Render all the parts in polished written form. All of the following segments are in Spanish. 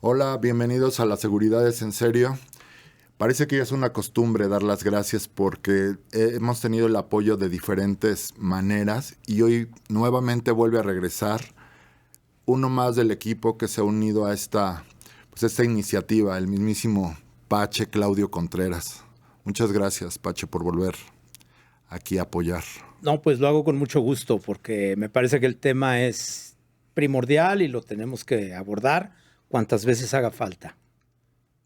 Hola, bienvenidos a La Seguridad es en Serio. Parece que ya es una costumbre dar las gracias porque hemos tenido el apoyo de diferentes maneras y hoy nuevamente vuelve a regresar uno más del equipo que se ha unido a esta iniciativa, el mismísimo Pache Claudio Contreras. Muchas gracias, Pache, por volver aquí a apoyar. No, pues lo hago con mucho gusto porque me parece que el tema es primordial y lo tenemos que abordar cuantas veces haga falta.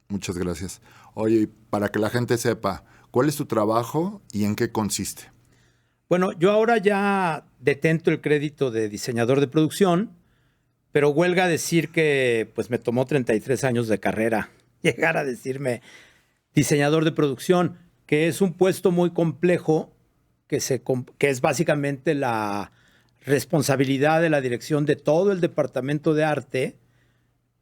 Muchas gracias. Oye, y para que la gente sepa, ¿cuál es tu trabajo y en qué consiste? Bueno, yo ahora ya detento el crédito de diseñador de producción, pero huelga decir que pues me tomó 33 años de carrera llegar a decirme diseñador de producción, que es un puesto muy complejo, que es básicamente la responsabilidad de la dirección de todo el departamento de arte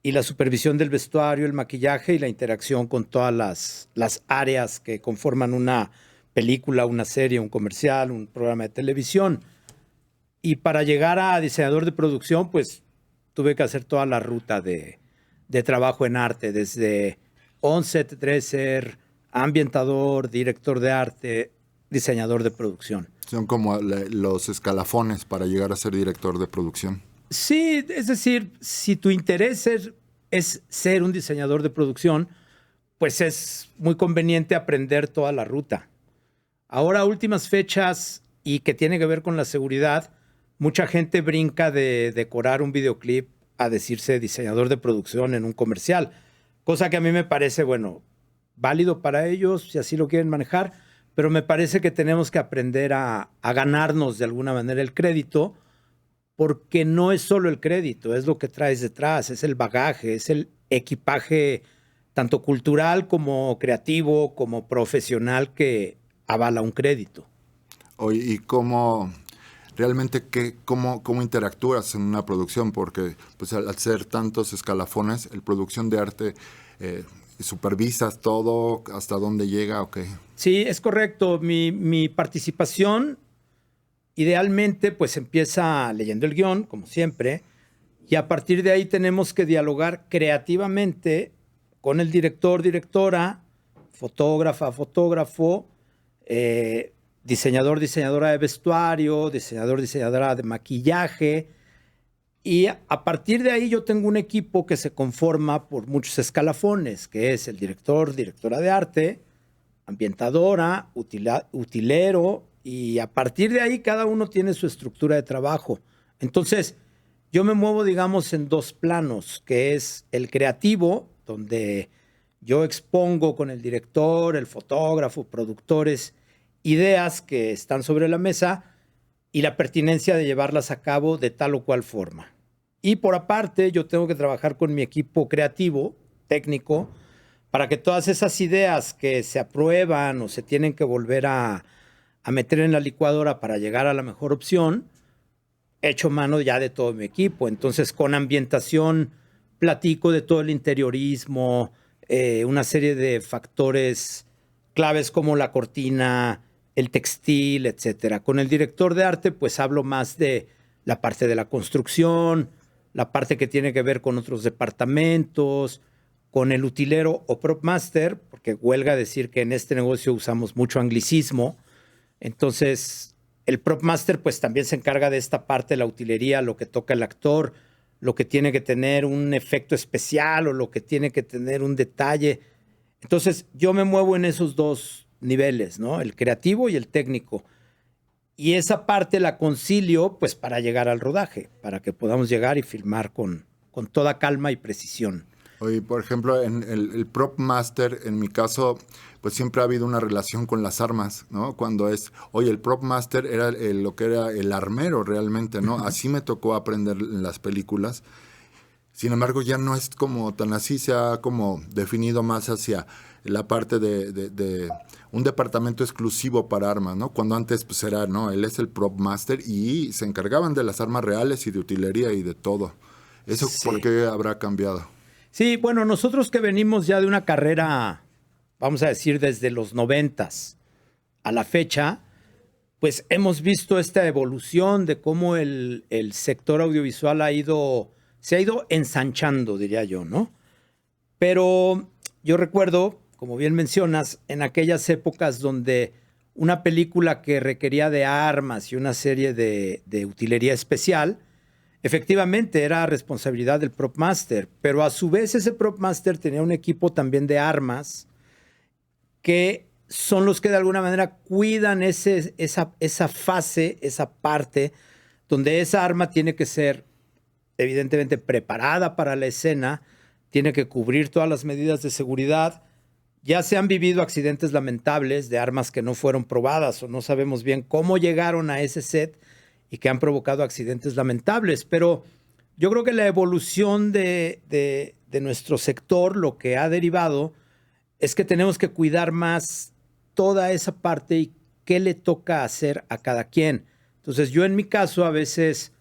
y la supervisión del vestuario, el maquillaje y la interacción con todas las áreas que conforman una película, una serie, un comercial, un programa de televisión. Y para llegar a diseñador de producción, pues tuve que hacer toda la ruta de trabajo en arte, desde on-set dresser, ambientador, director de arte, diseñador de producción. Son como los escalafones para llegar a ser director de producción. Sí, es decir, si tu interés es ser un diseñador de producción, pues es muy conveniente aprender toda la ruta. Ahora, últimas fechas y que tiene que ver con la seguridad, mucha gente brinca de decorar un videoclip a decirse diseñador de producción en un comercial, cosa que a mí me parece, bueno, válido para ellos si así lo quieren manejar, pero me parece que tenemos que aprender a ganarnos de alguna manera el crédito, porque no es solo el crédito, es lo que traes detrás, es el bagaje, es el equipaje tanto cultural como creativo, como profesional que avala un crédito. Oye, ¿y cómo interactúas en una producción? Porque pues, al ser tantos escalafones, el producción de arte, ¿supervisas todo? ¿Hasta dónde llega? ¿O qué? Sí, es correcto. Mi participación idealmente pues empieza leyendo el guión, como siempre, y a partir de ahí tenemos que dialogar creativamente con el director, directora, fotógrafa, fotógrafo, diseñador, diseñadora de vestuario, diseñador, diseñadora de maquillaje. Y a partir de ahí yo tengo un equipo que se conforma por muchos escalafones, que es el director, directora de arte, ambientadora, utilero, y a partir de ahí cada uno tiene su estructura de trabajo. Entonces, yo me muevo, digamos, en dos planos, que es el creativo, donde yo expongo con el director, el fotógrafo, productores, ideas que están sobre la mesa y la pertinencia de llevarlas a cabo de tal o cual forma. Y por aparte, yo tengo que trabajar con mi equipo creativo, técnico, para que todas esas ideas que se aprueban o se tienen que volver a meter en la licuadora para llegar a la mejor opción, hecho mano ya de todo mi equipo. Entonces, con ambientación, platico de todo el interiorismo, una serie de factores claves como la cortina, el textil, etcétera. Con el director de arte, pues hablo más de la parte de la construcción, la parte que tiene que ver con otros departamentos, con el utilero o prop master, porque huelga decir que en este negocio usamos mucho anglicismo. Entonces, el prop master pues también se encarga de esta parte de la utilería, lo que toca el actor, lo que tiene que tener un efecto especial o lo que tiene que tener un detalle. Entonces, yo me muevo en esos dos niveles, ¿no? El creativo y el técnico. Y esa parte la concilio pues para llegar al rodaje, para que podamos llegar y filmar con toda calma y precisión. Oye, por ejemplo, en el prop master, en mi caso, pues siempre ha habido una relación con las armas, ¿no? Oye, el prop master era lo que era el armero realmente, ¿no? Así me tocó aprender en las películas. Sin embargo, ya no es como tan así, se ha como definido más hacia la parte de un departamento exclusivo para armas, ¿no? Cuando antes pues era, ¿no? Él es el prop master y se encargaban de las armas reales y de utilería y de todo. ¿Eso por Sí. qué habrá cambiado? Sí, bueno, nosotros que venimos ya de una carrera, vamos a decir, desde los 90 a la fecha, pues hemos visto esta evolución de cómo el sector audiovisual se ha ido ensanchando, diría yo, ¿no? Pero yo recuerdo, como bien mencionas, en aquellas épocas donde una película que requería de armas y una serie de utilería especial, efectivamente era responsabilidad del prop master, pero a su vez ese prop master tenía un equipo también de armas que son los que de alguna manera cuidan esa fase, esa parte, donde esa arma tiene que ser evidentemente preparada para la escena, tiene que cubrir todas las medidas de seguridad. Ya se han vivido accidentes lamentables de armas que no fueron probadas o no sabemos bien cómo llegaron a ese set y que han provocado accidentes lamentables. Pero yo creo que la evolución de nuestro sector, lo que ha derivado, es que tenemos que cuidar más toda esa parte y qué le toca hacer a cada quien. Entonces yo en mi caso a veces,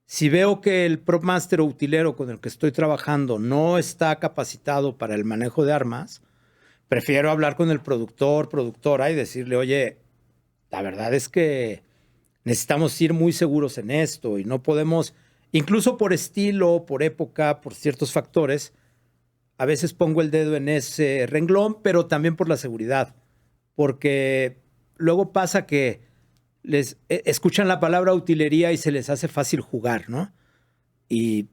si veo que el prop master o utilero con el que estoy trabajando no está capacitado para el manejo de armas, prefiero hablar con el productora y decirle, oye, la verdad es que necesitamos ir muy seguros en esto y no podemos, incluso por estilo, por época, por ciertos factores, a veces pongo el dedo en ese renglón, pero también por la seguridad. Porque luego pasa que les escuchan la palabra utilería y se les hace fácil jugar, ¿no? Y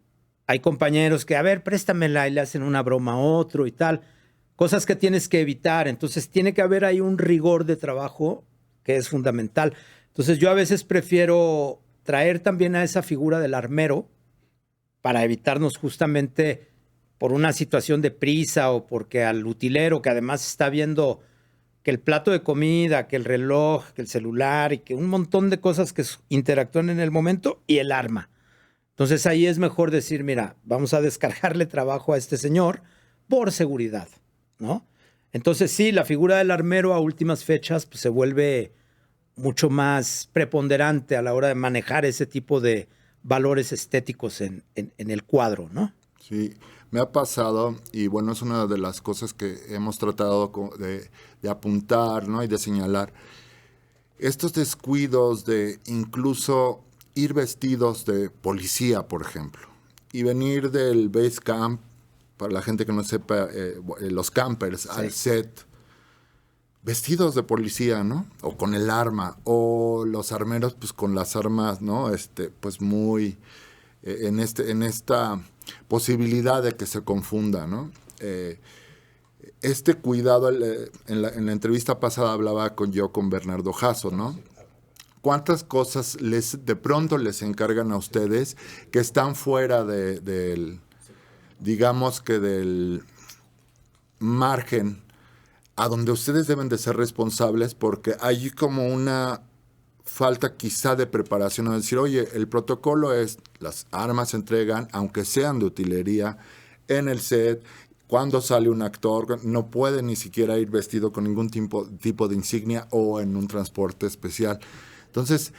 hay compañeros que, a ver, préstamela y le hacen una broma a otro y tal. Cosas que tienes que evitar. Entonces tiene que haber ahí un rigor de trabajo que es fundamental. Entonces yo a veces prefiero traer también a esa figura del armero para evitarnos justamente por una situación de prisa o porque al utilero que además está viendo que el plato de comida, que el reloj, que el celular y que un montón de cosas que interactúan en el momento y el arma. Entonces ahí es mejor decir, mira, vamos a descargarle trabajo a este señor por seguridad, ¿no? Entonces sí, la figura del armero a últimas fechas pues, se vuelve mucho más preponderante a la hora de manejar ese tipo de valores estéticos en el cuadro, ¿no? Sí, me ha pasado y bueno, es una de las cosas que hemos tratado de apuntar, ¿no? Y de señalar. Estos descuidos de incluso ir vestidos de policía, por ejemplo, y venir del base camp, para la gente que no sepa, los campers, sí, al set, vestidos de policía, ¿no? O con el arma, o los armeros, pues con las armas, ¿no? Pues muy, en esta posibilidad de que se confunda, ¿no? Este cuidado, en la entrevista pasada hablaba con Bernardo Jasso, ¿no? ¿Cuántas cosas de pronto les encargan a ustedes que están fuera del, digamos que del margen a donde ustedes deben de ser responsables, porque hay como una falta quizá de preparación, a decir, oye, el protocolo es, las armas se entregan, aunque sean de utilería, en el set, cuando sale un actor, no puede ni siquiera ir vestido con ningún tipo de insignia o en un transporte especial. Entonces,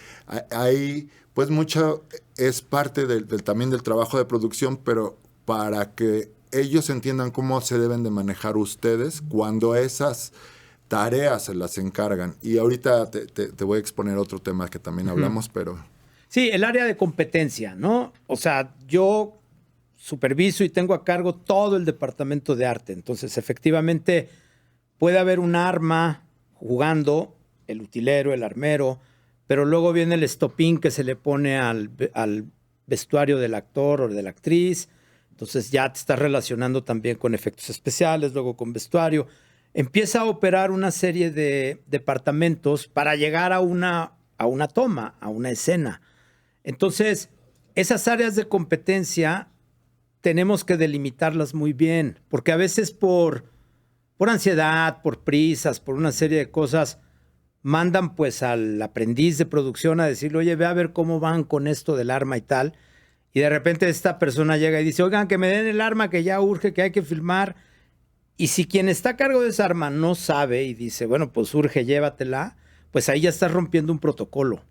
ahí, pues mucho es parte también del trabajo de producción, pero para que ellos entiendan cómo se deben de manejar ustedes cuando esas tareas se las encargan. Y ahorita te voy a exponer otro tema que también hablamos, pero... Sí, el área de competencia, ¿no? O sea, yo superviso y tengo a cargo todo el departamento de arte. Entonces, efectivamente, puede haber un arma jugando, el utilero, el armero, pero luego viene el estopín que se le pone al vestuario del actor o de la actriz. Entonces ya te estás relacionando también con efectos especiales, luego con vestuario. Empieza a operar una serie de departamentos para llegar a una toma, a una escena. Entonces, esas áreas de competencia tenemos que delimitarlas muy bien, porque a veces por ansiedad, por prisas, por una serie de cosas, mandan pues al aprendiz de producción a decirle, oye, ve a ver cómo van con esto del arma y tal. Y de repente esta persona llega y dice, oigan, que me den el arma, que ya urge, que hay que filmar. Y si quien está a cargo de esa arma no sabe y dice, bueno, pues urge, llévatela, pues ahí ya estás rompiendo un protocolo.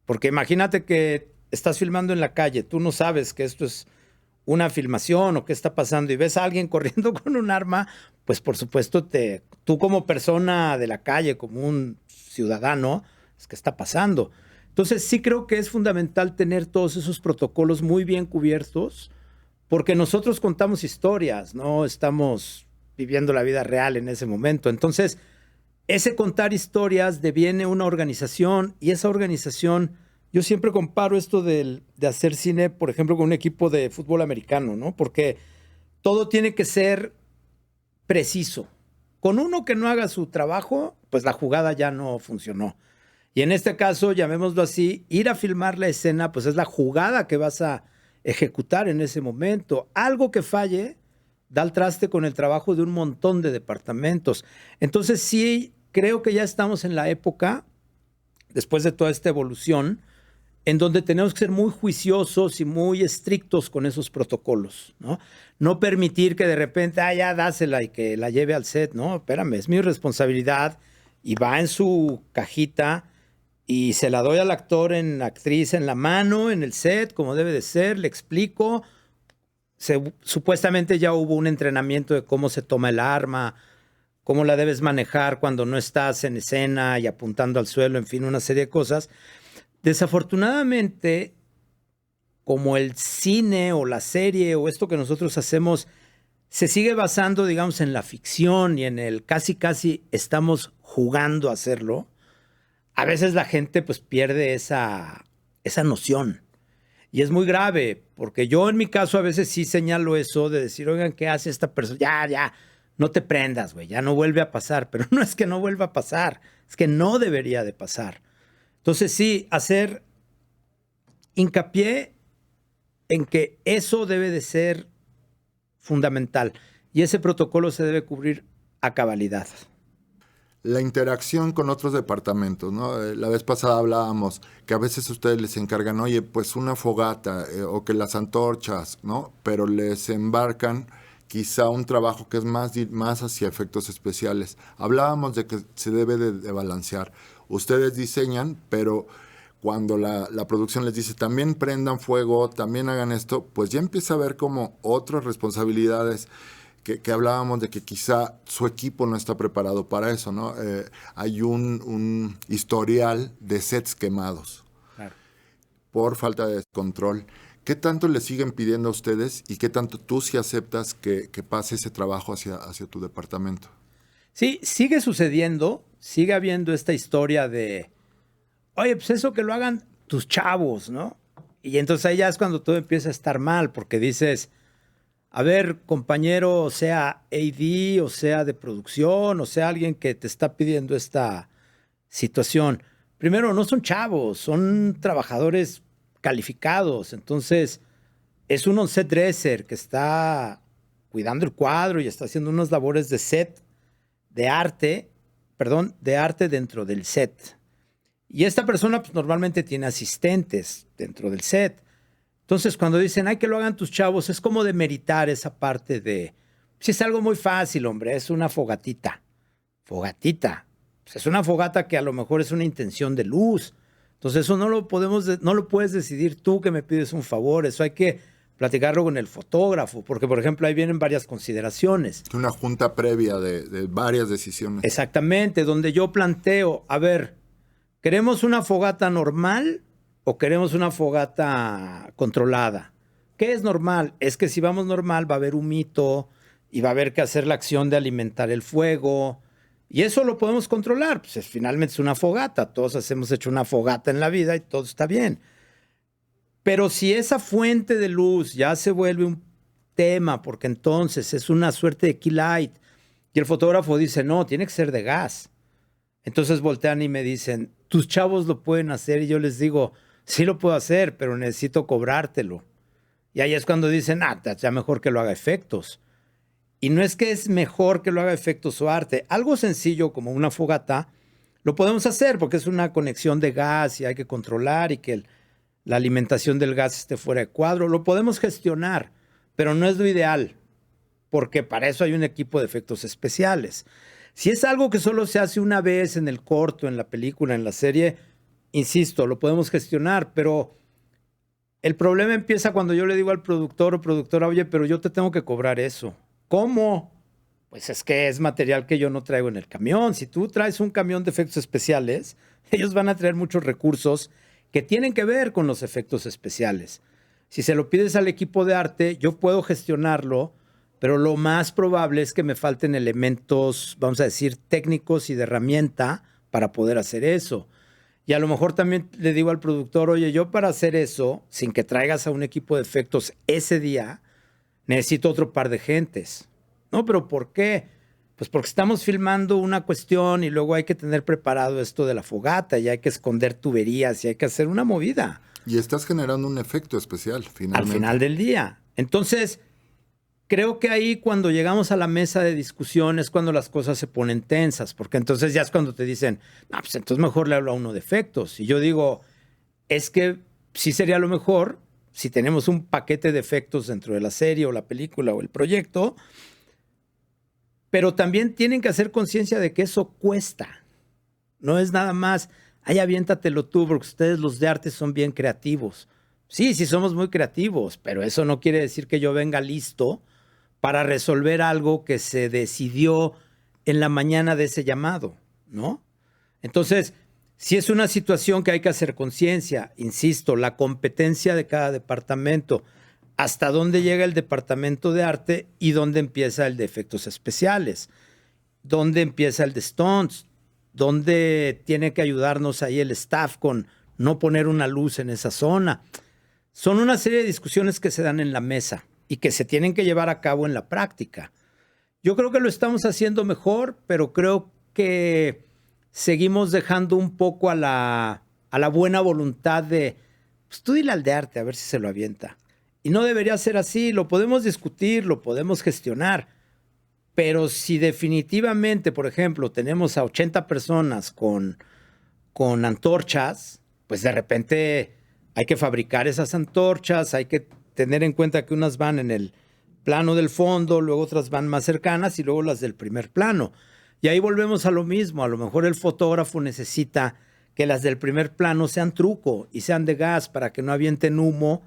Porque imagínate que estás filmando en la calle, tú no sabes que esto es una filmación o qué está pasando y ves a alguien corriendo con un arma, pues por supuesto tú como persona de la calle, como un ciudadano, es que está pasando. Entonces sí creo que es fundamental tener todos esos protocolos muy bien cubiertos porque nosotros contamos historias, no estamos viviendo la vida real en ese momento. Entonces, ese contar historias deviene una organización, y esa organización, yo siempre comparo esto de hacer cine, por ejemplo, con un equipo de fútbol americano, ¿no? Porque todo tiene que ser preciso. Con uno que no haga su trabajo, pues la jugada ya no funcionó. Y en este caso, llamémoslo así, ir a filmar la escena, pues es la jugada que vas a ejecutar en ese momento. Algo que falle da al traste con el trabajo de un montón de departamentos. Entonces sí, creo que ya estamos en la época, después de toda esta evolución, en donde tenemos que ser muy juiciosos y muy estrictos con esos protocolos, ¿no? No permitir que de repente, ya dásela y que la lleve al set, ¿no? Espérame, es mi responsabilidad y va en su cajita y se la doy al actor, actriz en la mano, en el set, como debe de ser, le explico. Supuestamente ya hubo un entrenamiento de cómo se toma el arma, cómo la debes manejar cuando no estás en escena y apuntando al suelo, en fin, una serie de cosas. Desafortunadamente, como el cine o la serie o esto que nosotros hacemos se sigue basando, digamos, en la ficción y en el casi estamos jugando a hacerlo, a veces la gente pues pierde esa noción. Y es muy grave, porque yo en mi caso a veces sí señalo eso de decir, oigan, ¿qué hace esta persona? Ya, no te prendas, güey, ya no vuelve a pasar. Pero no es que no vuelva a pasar, es que no debería de pasar. Entonces sí, hacer hincapié en que eso debe de ser fundamental y ese protocolo se debe cubrir a cabalidad. La interacción con otros departamentos, ¿no? La vez pasada hablábamos que a veces ustedes les encargan, oye, pues una fogata o que las antorchas, ¿no? Pero les embarcan quizá un trabajo que es más hacia efectos especiales. Hablábamos de que se debe de balancear. Ustedes diseñan, pero cuando la producción les dice también prendan fuego, también hagan esto, pues ya empieza a haber como otras responsabilidades que hablábamos de que quizá su equipo no está preparado para eso, ¿no? Hay un historial de sets quemados, claro, por falta de control. ¿Qué tanto le siguen pidiendo a ustedes y qué tanto tú sí aceptas que pase ese trabajo hacia tu departamento? Sí, sigue sucediendo, sigue habiendo esta historia de, oye, pues eso que lo hagan tus chavos, ¿no? Y entonces ahí ya es cuando todo empieza a estar mal, porque dices, a ver, compañero, sea AD, o sea de producción, o sea alguien que te está pidiendo esta situación. Primero, no son chavos, son trabajadores calificados. Entonces, es un on-set dresser que está cuidando el cuadro y está haciendo unas labores de set, de arte dentro del set. Y esta persona pues, normalmente tiene asistentes dentro del set. Entonces, cuando dicen, ay, que lo hagan tus chavos, es como demeritar esa parte de, pues es algo muy fácil, hombre, es una fogatita. Fogatita. Pues es una fogata que a lo mejor es una intención de luz. Entonces, eso no lo puedes decidir tú que me pides un favor. Eso hay que platicarlo con el fotógrafo, porque, por ejemplo, ahí vienen varias consideraciones. Una junta previa de varias decisiones. Exactamente, donde yo planteo, a ver, ¿queremos una fogata normal o queremos una fogata controlada? ¿Qué es normal? Es que si vamos normal va a haber humito y va a haber que hacer la acción de alimentar el fuego. Y eso lo podemos controlar. Pues finalmente es una fogata. Todos hemos hecho una fogata en la vida y todo está bien. Pero si esa fuente de luz ya se vuelve un tema, porque entonces es una suerte de key light, y el fotógrafo dice, no, tiene que ser de gas. Entonces voltean y me dicen, tus chavos lo pueden hacer. Y yo les digo, sí lo puedo hacer, pero necesito cobrártelo. Y ahí es cuando dicen, ya mejor que lo haga efectos. Y no es que es mejor que lo haga efectos o arte. Algo sencillo como una fogata lo podemos hacer porque es una conexión de gas y hay que controlar y que la alimentación del gas esté fuera de cuadro. Lo podemos gestionar, pero no es lo ideal porque para eso hay un equipo de efectos especiales. Si es algo que solo se hace una vez en el corto, en la película, en la serie, insisto, lo podemos gestionar, pero el problema empieza cuando yo le digo al productor o productora, oye, pero yo te tengo que cobrar eso. ¿Cómo? Pues es que es material que yo no traigo en el camión. Si tú traes un camión de efectos especiales, ellos van a traer muchos recursos que tienen que ver con los efectos especiales. Si se lo pides al equipo de arte, yo puedo gestionarlo, pero lo más probable es que me falten elementos, vamos a decir, técnicos y de herramienta para poder hacer eso. Y a lo mejor también le digo al productor, oye, yo para hacer eso, sin que traigas a un equipo de efectos ese día, necesito otro par de gentes. No, pero ¿por qué? Pues porque estamos filmando una cuestión y luego hay que tener preparado esto de la fogata y hay que esconder tuberías y hay que hacer una movida. Y estás generando un efecto especial, finalmente. Al final del día. Entonces, creo que ahí cuando llegamos a la mesa de discusión es cuando las cosas se ponen tensas, porque entonces ya es cuando te dicen, no, pues entonces mejor le hablo a uno de efectos. Y yo digo, es que sí sería lo mejor si tenemos un paquete de efectos dentro de la serie o la película o el proyecto, pero también tienen que hacer conciencia de que eso cuesta. No es nada más, ay, aviéntatelo tú, porque ustedes los de arte son bien creativos. Sí, sí somos muy creativos, pero eso no quiere decir que yo venga listo para resolver algo que se decidió en la mañana de ese llamado, ¿no? Entonces, si es una situación que hay que hacer conciencia, insisto, la competencia de cada departamento, hasta dónde llega el departamento de arte y dónde empieza el de efectos especiales, dónde empieza el de stunts, dónde tiene que ayudarnos ahí el staff con no poner una luz en esa zona. Son una serie de discusiones que se dan en la mesa y que se tienen que llevar a cabo en la práctica. Yo creo que lo estamos haciendo mejor, pero creo que seguimos dejando un poco a la buena voluntad de, pues tú dile al de arte a ver si se lo avienta. Y no debería ser así, lo podemos discutir, lo podemos gestionar, pero si definitivamente, por ejemplo, tenemos a 80 personas con antorchas, pues de repente hay que fabricar esas antorchas, hay que tener en cuenta que unas van en el plano del fondo, luego otras van más cercanas y luego las del primer plano. Y ahí volvemos a lo mismo, a lo mejor el fotógrafo necesita que las del primer plano sean truco y sean de gas para que no avienten humo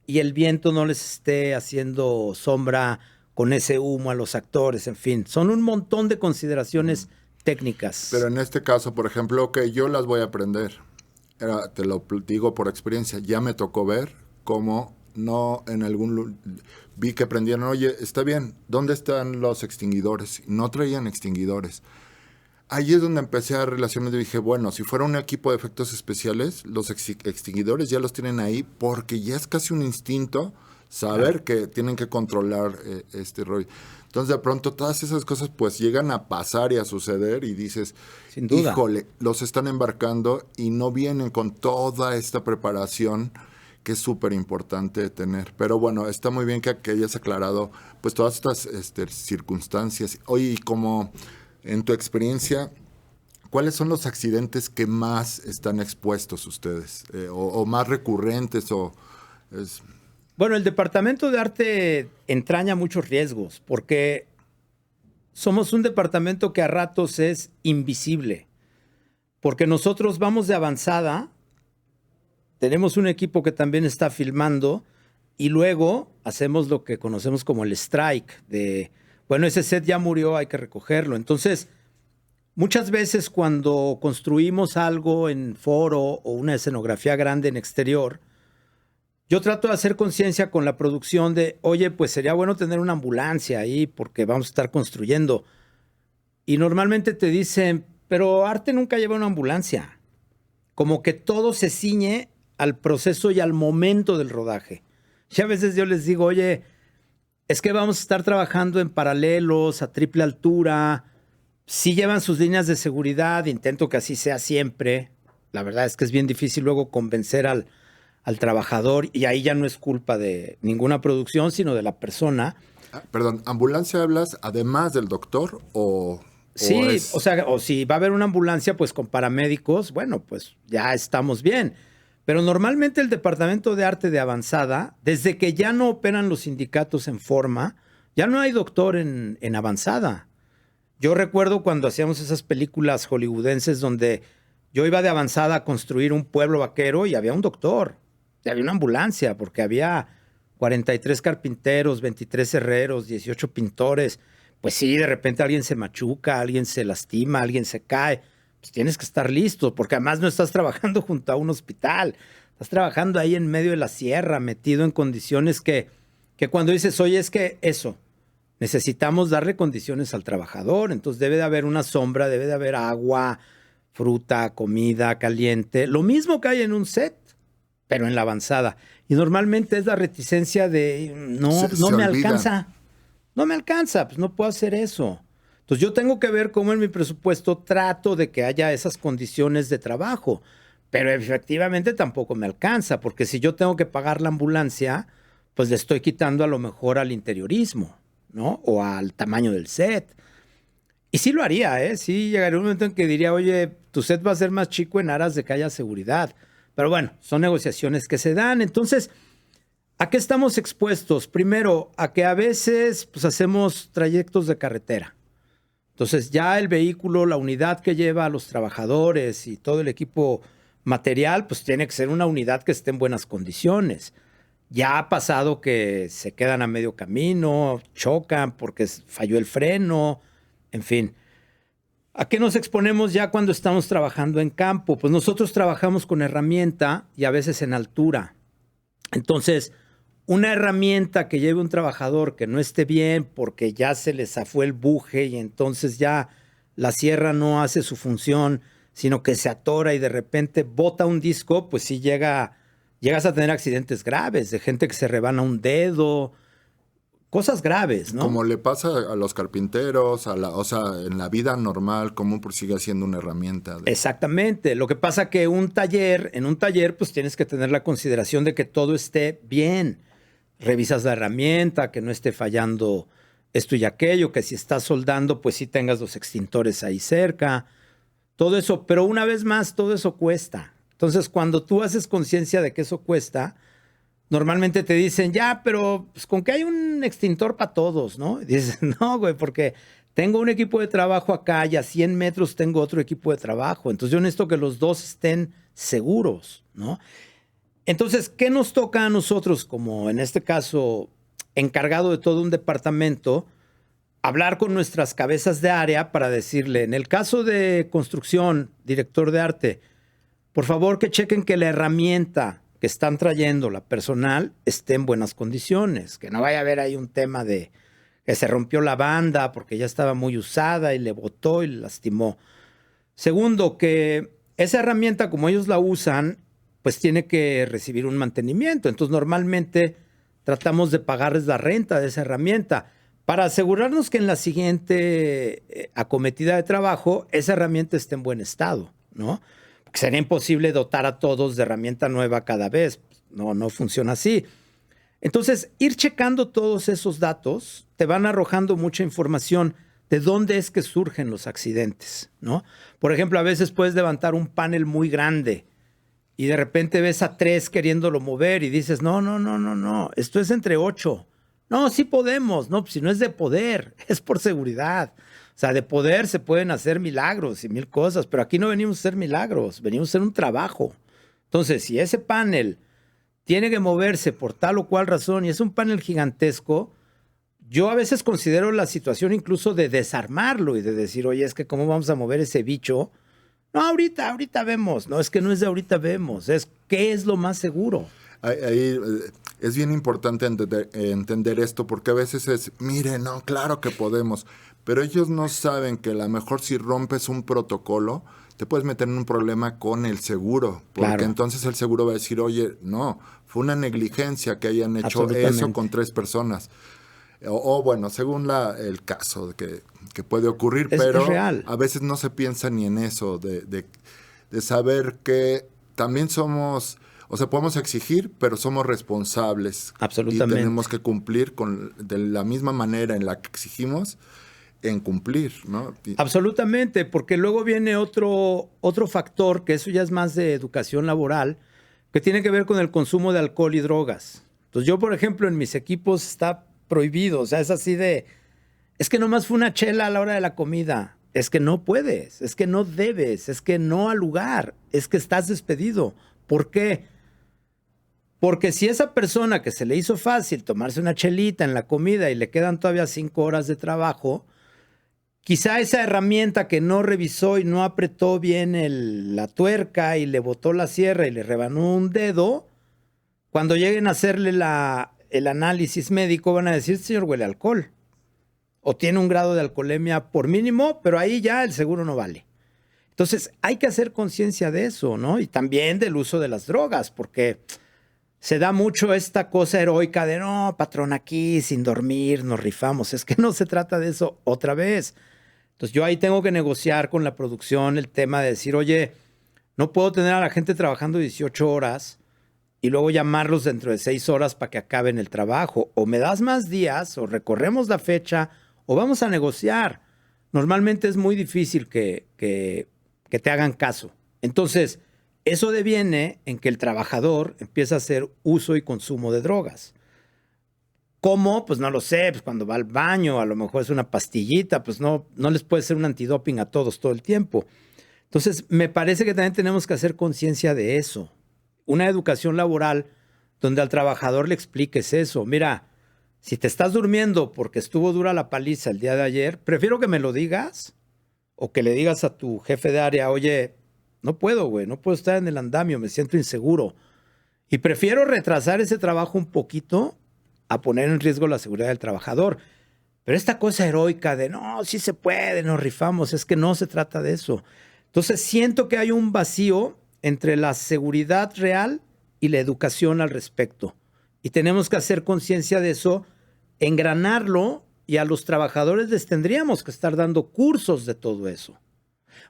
y el viento no les esté haciendo sombra con ese humo a los actores, en fin. Son un montón de consideraciones técnicas. Pero en este caso, por ejemplo, que yo las voy a aprender. Te lo digo por experiencia. Ya me tocó ver cómo no en algún... Vi que prendieron, oye, está bien, ¿dónde están los extinguidores? No traían extinguidores. Ahí es donde empecé a relacionar y dije, bueno, si fuera un equipo de efectos especiales, los extinguidores ya los tienen ahí porque ya es casi un instinto saber que tienen que controlar este rollo. Entonces, de pronto, todas esas cosas pues llegan a pasar y a suceder y dices, sin duda, híjole, los están embarcando y no vienen con toda esta preparación que es súper importante tener. Pero bueno, está muy bien que hayas aclarado pues todas estas circunstancias. Oye, y como en tu experiencia, ¿cuáles son los accidentes que más están expuestos ustedes? O más recurrentes Bueno, el departamento de arte entraña muchos riesgos porque somos un departamento que a ratos es invisible. Porque nosotros vamos de avanzada, tenemos un equipo que también está filmando y luego hacemos lo que conocemos como el strike de, bueno, ese set ya murió, hay que recogerlo. Entonces, muchas veces cuando construimos algo en foro o una escenografía grande en exterior, yo trato de hacer conciencia con la producción de, oye, pues sería bueno tener una ambulancia ahí porque vamos a estar construyendo. Y normalmente te dicen, pero arte nunca lleva una ambulancia. Como que todo se ciñe al proceso y al momento del rodaje. Y a veces yo les digo, oye, es que vamos a estar trabajando en paralelos, a triple altura. Sí llevan sus líneas de seguridad, intento que así sea siempre. La verdad es que es bien difícil luego convencer al trabajador y ahí ya no es culpa de ninguna producción, sino de la persona. Perdón, ¿ambulancia hablas además del doctor o...? Sí, o sea, o si va a haber una ambulancia, pues con paramédicos, bueno, pues ya estamos bien. Pero normalmente el departamento de arte de avanzada, desde que ya no operan los sindicatos en forma, ya no hay doctor en avanzada. Yo recuerdo cuando hacíamos esas películas hollywoodenses donde yo iba de avanzada a construir un pueblo vaquero y había un doctor, y había una ambulancia, porque había 43 carpinteros, 23 herreros, 18 pintores. Pues sí, de repente alguien se machuca, alguien se lastima, alguien se cae. Pues tienes que estar listo, porque además no estás trabajando junto a un hospital. Estás trabajando ahí en medio de la sierra, metido en condiciones que cuando dices, oye, es que eso, necesitamos darle condiciones al trabajador, entonces debe de haber una sombra, debe de haber agua, fruta, comida caliente, lo mismo que hay en un set, pero en la avanzada. Y normalmente es la reticencia de, no me alcanza, no me alcanza, pues no puedo hacer eso. Entonces yo tengo que ver cómo en mi presupuesto trato de que haya esas condiciones de trabajo, pero efectivamente tampoco me alcanza, porque si yo tengo que pagar la ambulancia, pues le estoy quitando a lo mejor al interiorismo, ¿no? O al tamaño del set. Y sí lo haría, ¿eh? Sí llegaría un momento en que diría, oye, tu set va a ser más chico en aras de que haya seguridad. Pero bueno, son negociaciones que se dan. Entonces, ¿a qué estamos expuestos? Primero, a que a veces pues, hacemos trayectos de carretera. Entonces, ya el vehículo, la unidad que lleva a los trabajadores y todo el equipo material, pues tiene que ser una unidad que esté en buenas condiciones. Ya ha pasado que se quedan a medio camino, chocan porque falló el freno, en fin. ¿A qué nos exponemos ya cuando estamos trabajando en campo? Pues nosotros trabajamos con herramienta y a veces en altura. Entonces, una herramienta que lleve un trabajador que no esté bien porque ya se le zafó el buje y entonces ya la sierra no hace su función, sino que se atora y de repente bota un disco, pues sí llegas a tener accidentes graves de gente que se rebana un dedo, cosas graves, ¿no? Como le pasa a los carpinteros, o sea, en la vida normal, común, por sigue siendo una herramienta. Exactamente. Lo que pasa que en un taller, pues tienes que tener la consideración de que todo esté bien. Revisas la herramienta, que no esté fallando esto y aquello, que si estás soldando, pues sí tengas los extintores ahí cerca. Todo eso, pero una vez más, todo eso cuesta. Entonces, cuando tú haces conciencia de que eso cuesta, normalmente te dicen, ya, pero pues, con que hay un extintor para todos, ¿no? Y dices, no, güey, porque tengo un equipo de trabajo acá y a 100 metros tengo otro equipo de trabajo. Entonces, yo necesito que los dos estén seguros, ¿no? Entonces, ¿qué nos toca a nosotros, como en este caso, encargado de todo un departamento? Hablar con nuestras cabezas de área para decirle, en el caso de construcción, director de arte, por favor que chequen que la herramienta que están trayendo, la personal, esté en buenas condiciones, que no vaya a haber ahí un tema de que se rompió la banda porque ya estaba muy usada y le botó y le lastimó. Segundo, que esa herramienta, como ellos la usan, pues tiene que recibir un mantenimiento. Entonces, normalmente tratamos de pagarles la renta de esa herramienta para asegurarnos que en la siguiente acometida de trabajo, esa herramienta esté en buen estado, ¿no? Porque sería imposible dotar a todos de herramienta nueva cada vez. No funciona así. Entonces, ir checando todos esos datos te van arrojando mucha información de dónde es que surgen los accidentes, ¿no? Por ejemplo, a veces puedes levantar un panel muy grande y de repente ves a 3 queriéndolo mover y dices, no, esto es entre 8. No, sí podemos, no, pues si no es de poder, es por seguridad. O sea, de poder se pueden hacer milagros y mil cosas, pero aquí no venimos a hacer milagros, venimos a hacer un trabajo. Entonces, si ese panel tiene que moverse por tal o cual razón y es un panel gigantesco, yo a veces considero la situación incluso de desarmarlo y de decir, oye, es que ¿cómo vamos a mover ese bicho? No, ahorita vemos. No, es que no es de ahorita vemos, es qué es lo más seguro. Ahí es bien importante entender esto, porque a veces es, mire, no, claro que podemos, pero ellos no saben que a lo mejor si rompes un protocolo, te puedes meter en un problema con el seguro, porque claro, entonces el seguro va a decir, oye, no, fue una negligencia que hayan hecho eso con 3 personas. O bueno, según el caso que puede ocurrir, pero es real. A veces no se piensa ni en eso, de saber que también somos, o sea, podemos exigir, pero somos responsables. Absolutamente. Y tenemos que cumplir de la misma manera en la que exigimos, en cumplir, ¿no? Absolutamente, porque luego viene otro factor, que eso ya es más de educación laboral, que tiene que ver con el consumo de alcohol y drogas. Entonces yo, por ejemplo, en mis equipos está prohibido, o sea, es así de, es que nomás fue una chela a la hora de la comida, es que no puedes, es que no debes, es que no al lugar, es que estás despedido. ¿Por qué? Porque si esa persona que se le hizo fácil tomarse una chelita en la comida y le quedan todavía 5 horas de trabajo, quizá esa herramienta que no revisó y no apretó bien la tuerca y le botó la sierra y le rebanó un dedo, cuando lleguen a hacerle el análisis médico van a decir, señor, huele a alcohol. O tiene un grado de alcoholemia por mínimo, pero ahí ya el seguro no vale. Entonces hay que hacer conciencia de eso, ¿no? Y también del uso de las drogas, porque se da mucho esta cosa heroica de, no, patrón, aquí sin dormir nos rifamos. Es que no se trata de eso otra vez. Entonces yo ahí tengo que negociar con la producción el tema de decir, oye, no puedo tener a la gente trabajando 18 horas y luego llamarlos dentro de 6 horas para que acaben el trabajo. O me das más días, o recorremos la fecha, o vamos a negociar. Normalmente es muy difícil que te hagan caso. Entonces, eso deviene en que el trabajador empieza a hacer uso y consumo de drogas. ¿Cómo? Pues no lo sé, pues cuando va al baño, a lo mejor es una pastillita, pues no les puede ser un antidoping a todos todo el tiempo. Entonces, me parece que también tenemos que hacer conciencia de eso. Una educación laboral donde al trabajador le expliques eso. Mira, si te estás durmiendo porque estuvo dura la paliza el día de ayer, prefiero que me lo digas o que le digas a tu jefe de área, oye, no puedo, güey, no puedo estar en el andamio, me siento inseguro. Y prefiero retrasar ese trabajo un poquito a poner en riesgo la seguridad del trabajador. Pero esta cosa heroica de, no, sí se puede, nos rifamos, es que no se trata de eso. Entonces siento que hay un vacío entre la seguridad real y la educación al respecto. Y tenemos que hacer conciencia de eso, engranarlo, y a los trabajadores les tendríamos que estar dando cursos de todo eso.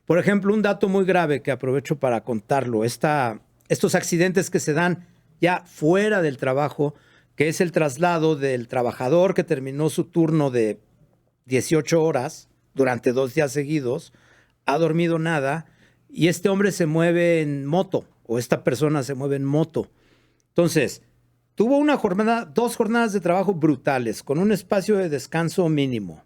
Por ejemplo, un dato muy grave que aprovecho para contarlo, estos accidentes que se dan ya fuera del trabajo, que es el traslado del trabajador que terminó su turno de 18 horas durante 2 días seguidos, ha dormido nada, y este hombre se mueve en moto, o esta persona se mueve en moto. Entonces, tuvo 2 jornadas de trabajo brutales, con un espacio de descanso mínimo.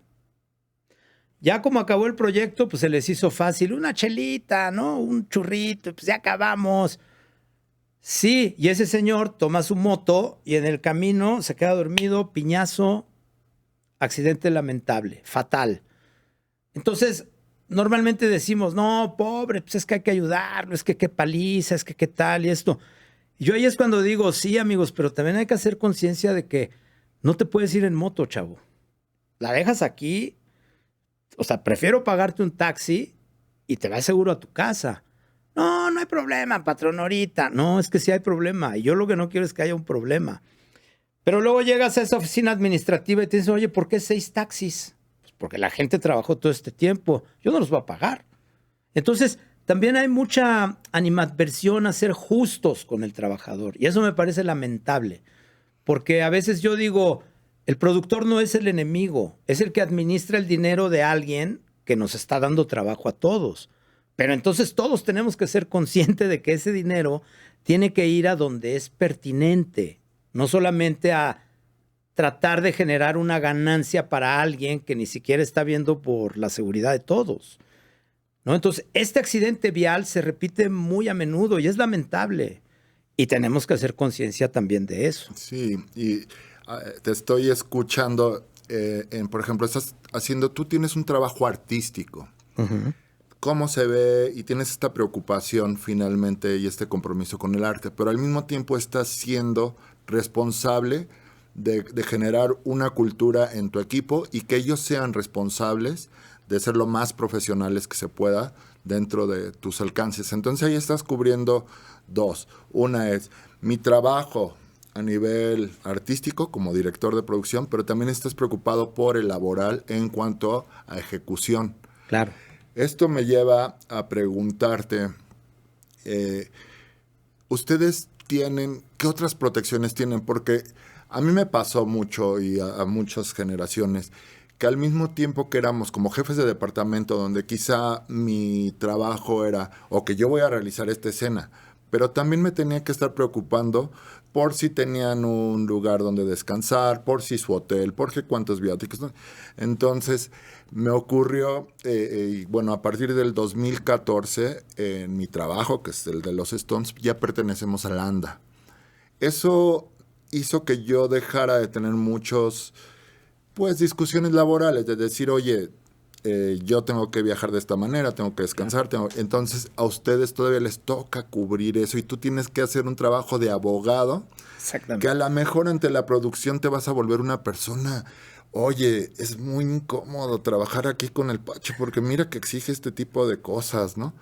Ya como acabó el proyecto, pues se les hizo fácil, una chelita, ¿no? Un churrito, pues ya acabamos. Sí, y ese señor toma su moto y en el camino se queda dormido, piñazo, accidente lamentable, fatal. Entonces, normalmente decimos, no, pobre, pues es que hay que ayudarlo, es que qué paliza, es que qué tal y esto. Y yo ahí es cuando digo, sí, amigos, pero también hay que hacer conciencia de que no te puedes ir en moto, chavo. La dejas aquí, o sea, prefiero pagarte un taxi y te vas seguro a tu casa. No, no hay problema, patrón, ahorita. No, es que sí hay problema. Y yo lo que no quiero es que haya un problema. Pero luego llegas a esa oficina administrativa y te dicen, oye, ¿por qué 6 taxis? Pues porque la gente trabajó todo este tiempo. Yo no los voy a pagar. Entonces, también hay mucha animadversión a ser justos con el trabajador. Y eso me parece lamentable. Porque a veces yo digo, el productor no es el enemigo, es el que administra el dinero de alguien que nos está dando trabajo a todos. Pero entonces todos tenemos que ser conscientes de que ese dinero tiene que ir a donde es pertinente, no solamente a tratar de generar una ganancia para alguien que ni siquiera está viendo por la seguridad de todos, ¿no? Entonces, este accidente vial se repite muy a menudo y es lamentable. Y tenemos que hacer conciencia también de eso. Sí, y te estoy escuchando, por ejemplo, tú tienes un trabajo artístico. Uh-huh. Cómo se ve y tienes esta preocupación finalmente y este compromiso con el arte, pero al mismo tiempo estás siendo responsable de generar una cultura en tu equipo y que ellos sean responsables de ser lo más profesionales que se pueda dentro de tus alcances. Entonces ahí estás cubriendo 2. Una es mi trabajo a nivel artístico como director de producción, pero también estás preocupado por el laboral en cuanto a ejecución. Claro. Esto me lleva a preguntarte, ¿ustedes qué otras protecciones tienen? Porque a mí me pasó mucho y a muchas generaciones que al mismo tiempo que éramos como jefes de departamento, donde quizá mi trabajo era, que yo voy a realizar esta escena, pero también me tenía que estar preocupando por si tenían un lugar donde descansar, por si su hotel, por qué cuántos viáticos, ¿no? Entonces, me ocurrió, a partir del 2014, en mi trabajo, que es el de los Stones, ya pertenecemos a la ANDA. Eso hizo que yo dejara de tener discusiones laborales, de decir, oye, yo tengo que viajar de esta manera, tengo que descansar, entonces a ustedes todavía les toca cubrir eso y tú tienes que hacer un trabajo de abogado que a lo mejor ante la producción te vas a volver una persona, oye, es muy incómodo trabajar aquí con el Pacho porque mira que exige este tipo de cosas, ¿no?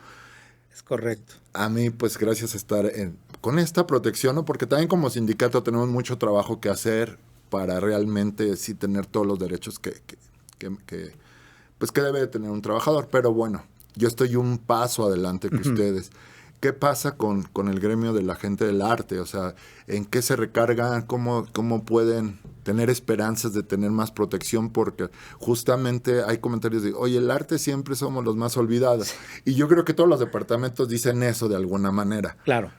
Es correcto. A mí, pues gracias a estar con esta protección, ¿no? Porque también como sindicato tenemos mucho trabajo que hacer para realmente sí tener todos los derechos pues que debe de tener un trabajador. Pero bueno, yo estoy un paso adelante que ustedes. ¿Qué pasa con el gremio de la gente del arte? O sea, ¿en qué se recargan? ¿Cómo pueden tener esperanzas de tener más protección? Porque justamente hay comentarios de, oye, el arte siempre somos los más olvidados. Y yo creo que todos los departamentos dicen eso de alguna manera. Claro.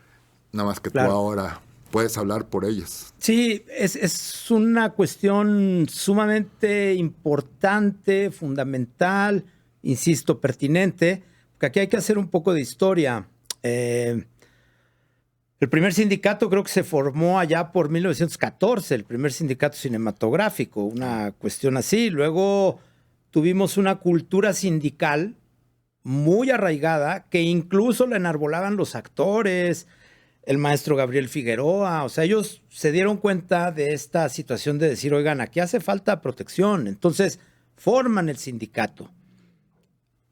Nada más que tú ahora puedes hablar por ellos. Sí, es una cuestión sumamente importante, fundamental, insisto, pertinente, porque aquí hay que hacer un poco de historia. El primer sindicato creo que se formó allá por 1914, el primer sindicato cinematográfico, una cuestión así. Luego tuvimos una cultura sindical muy arraigada que incluso la enarbolaban los actores, el maestro Gabriel Figueroa. O sea, ellos se dieron cuenta de esta situación de decir, oigan, aquí hace falta protección. Entonces forman el sindicato.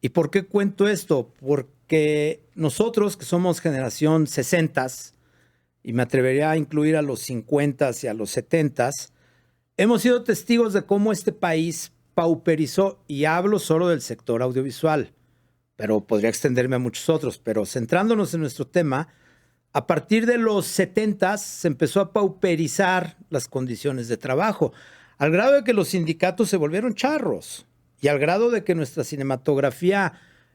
¿Y por qué cuento esto? Porque nosotros, que somos generación 60s, y me atrevería a incluir a los 50s y a los 70s, hemos sido testigos de cómo este país pauperizó, y hablo solo del sector audiovisual, pero podría extenderme a muchos otros, pero centrándonos en nuestro tema, a partir de los 70s se empezó a pauperizar las condiciones de trabajo, al grado de que los sindicatos se volvieron charros. Y al grado de que nuestra cinematografía,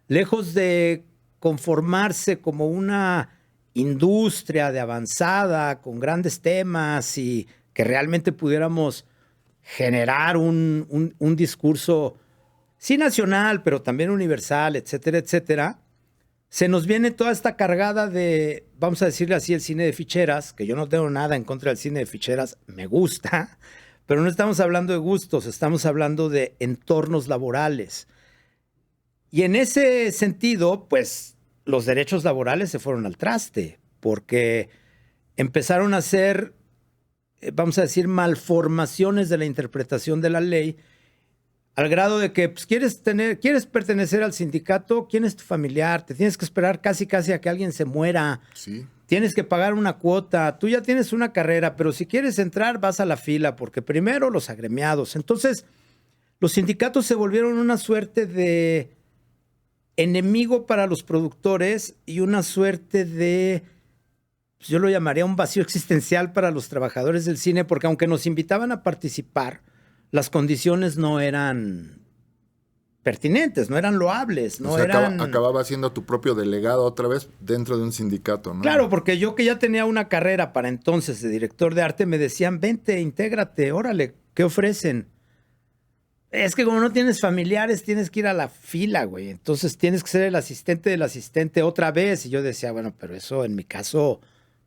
lejos de conformarse como una industria de avanzada, con grandes temas y que realmente pudiéramos generar un discurso, sí nacional, pero también universal, etcétera, etcétera, se nos viene toda esta cargada de, vamos a decirle así, el cine de ficheras, que yo no tengo nada en contra del cine de ficheras, me gusta. Pero no estamos hablando de gustos, estamos hablando de entornos laborales. Y en ese sentido, pues los derechos laborales se fueron al traste, porque empezaron a hacer, vamos a decir, malformaciones de la interpretación de la ley, al grado de que pues, quieres pertenecer al sindicato, ¿quién es tu familiar? Te tienes que esperar casi a que alguien se muera. Sí. Tienes que pagar una cuota, tú ya tienes una carrera, pero si quieres entrar vas a la fila, porque primero los agremiados. Entonces, los sindicatos se volvieron una suerte de enemigo para los productores y una suerte de, pues yo lo llamaría un vacío existencial para los trabajadores del cine, porque aunque nos invitaban a participar, las condiciones no eran pertinentes, no eran loables, no eran... Acababa siendo tu propio delegado otra vez dentro de un sindicato, ¿no? Claro, porque yo que ya tenía una carrera para entonces de director de arte, me decían, vente, intégrate, órale, ¿qué ofrecen? Es que como no tienes familiares, tienes que ir a la fila, güey. Entonces tienes que ser el asistente del asistente otra vez. Y yo decía, bueno, pero eso en mi caso,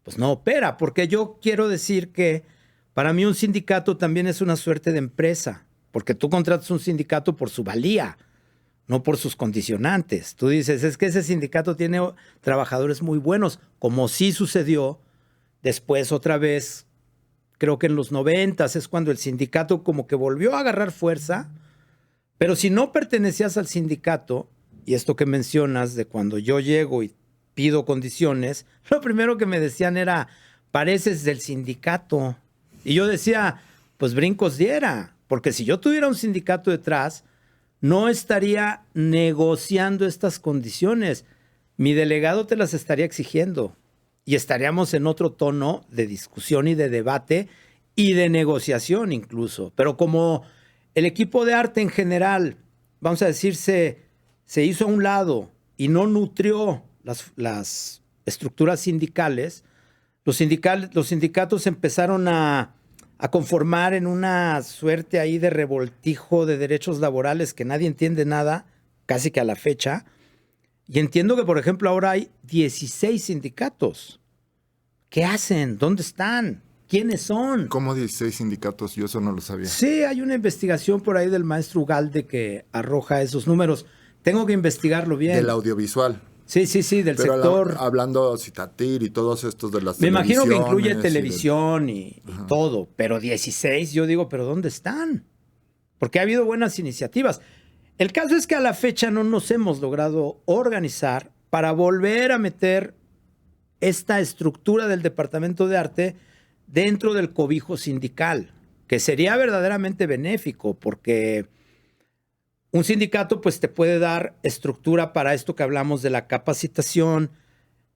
pues no opera, porque yo quiero decir que para mí un sindicato también es una suerte de empresa, porque tú contratas un sindicato por su valía, no por sus condicionantes. Tú dices, es que ese sindicato tiene trabajadores muy buenos, como sí sucedió después otra vez, creo que en los 90s es cuando el sindicato como que volvió a agarrar fuerza, pero si no pertenecías al sindicato, y esto que mencionas de cuando yo llego y pido condiciones, lo primero que me decían era, pareces del sindicato. Y yo decía, pues brincos diera, porque si yo tuviera un sindicato detrás, no estaría negociando estas condiciones. Mi delegado te las estaría exigiendo y estaríamos en otro tono de discusión y de debate y de negociación incluso. Pero como el equipo de arte en general, vamos a decir, se hizo a un lado y no nutrió las estructuras sindicales, los sindicatos empezaron a conformar en una suerte ahí de revoltijo de derechos laborales que nadie entiende nada, casi que a la fecha. Y entiendo que, por ejemplo, ahora hay 16 sindicatos. ¿Qué hacen? ¿Dónde están? quiénes son. ¿Cómo 16 sindicatos? Yo eso no lo sabía. Sí, hay una investigación por ahí del maestro Ugalde que arroja esos números. Tengo que investigarlo bien. Del audiovisual. Sí, del pero sector. Hablando Citatir y todos estos de las Me imagino que incluye televisiones televisión y todo, pero 16, yo digo, ¿pero dónde están? Porque ha habido buenas iniciativas. El caso es que a la fecha no nos hemos logrado organizar para volver a meter esta estructura del Departamento de Arte dentro del cobijo sindical, que sería verdaderamente benéfico, porque un sindicato pues te puede dar estructura para esto que hablamos de la capacitación,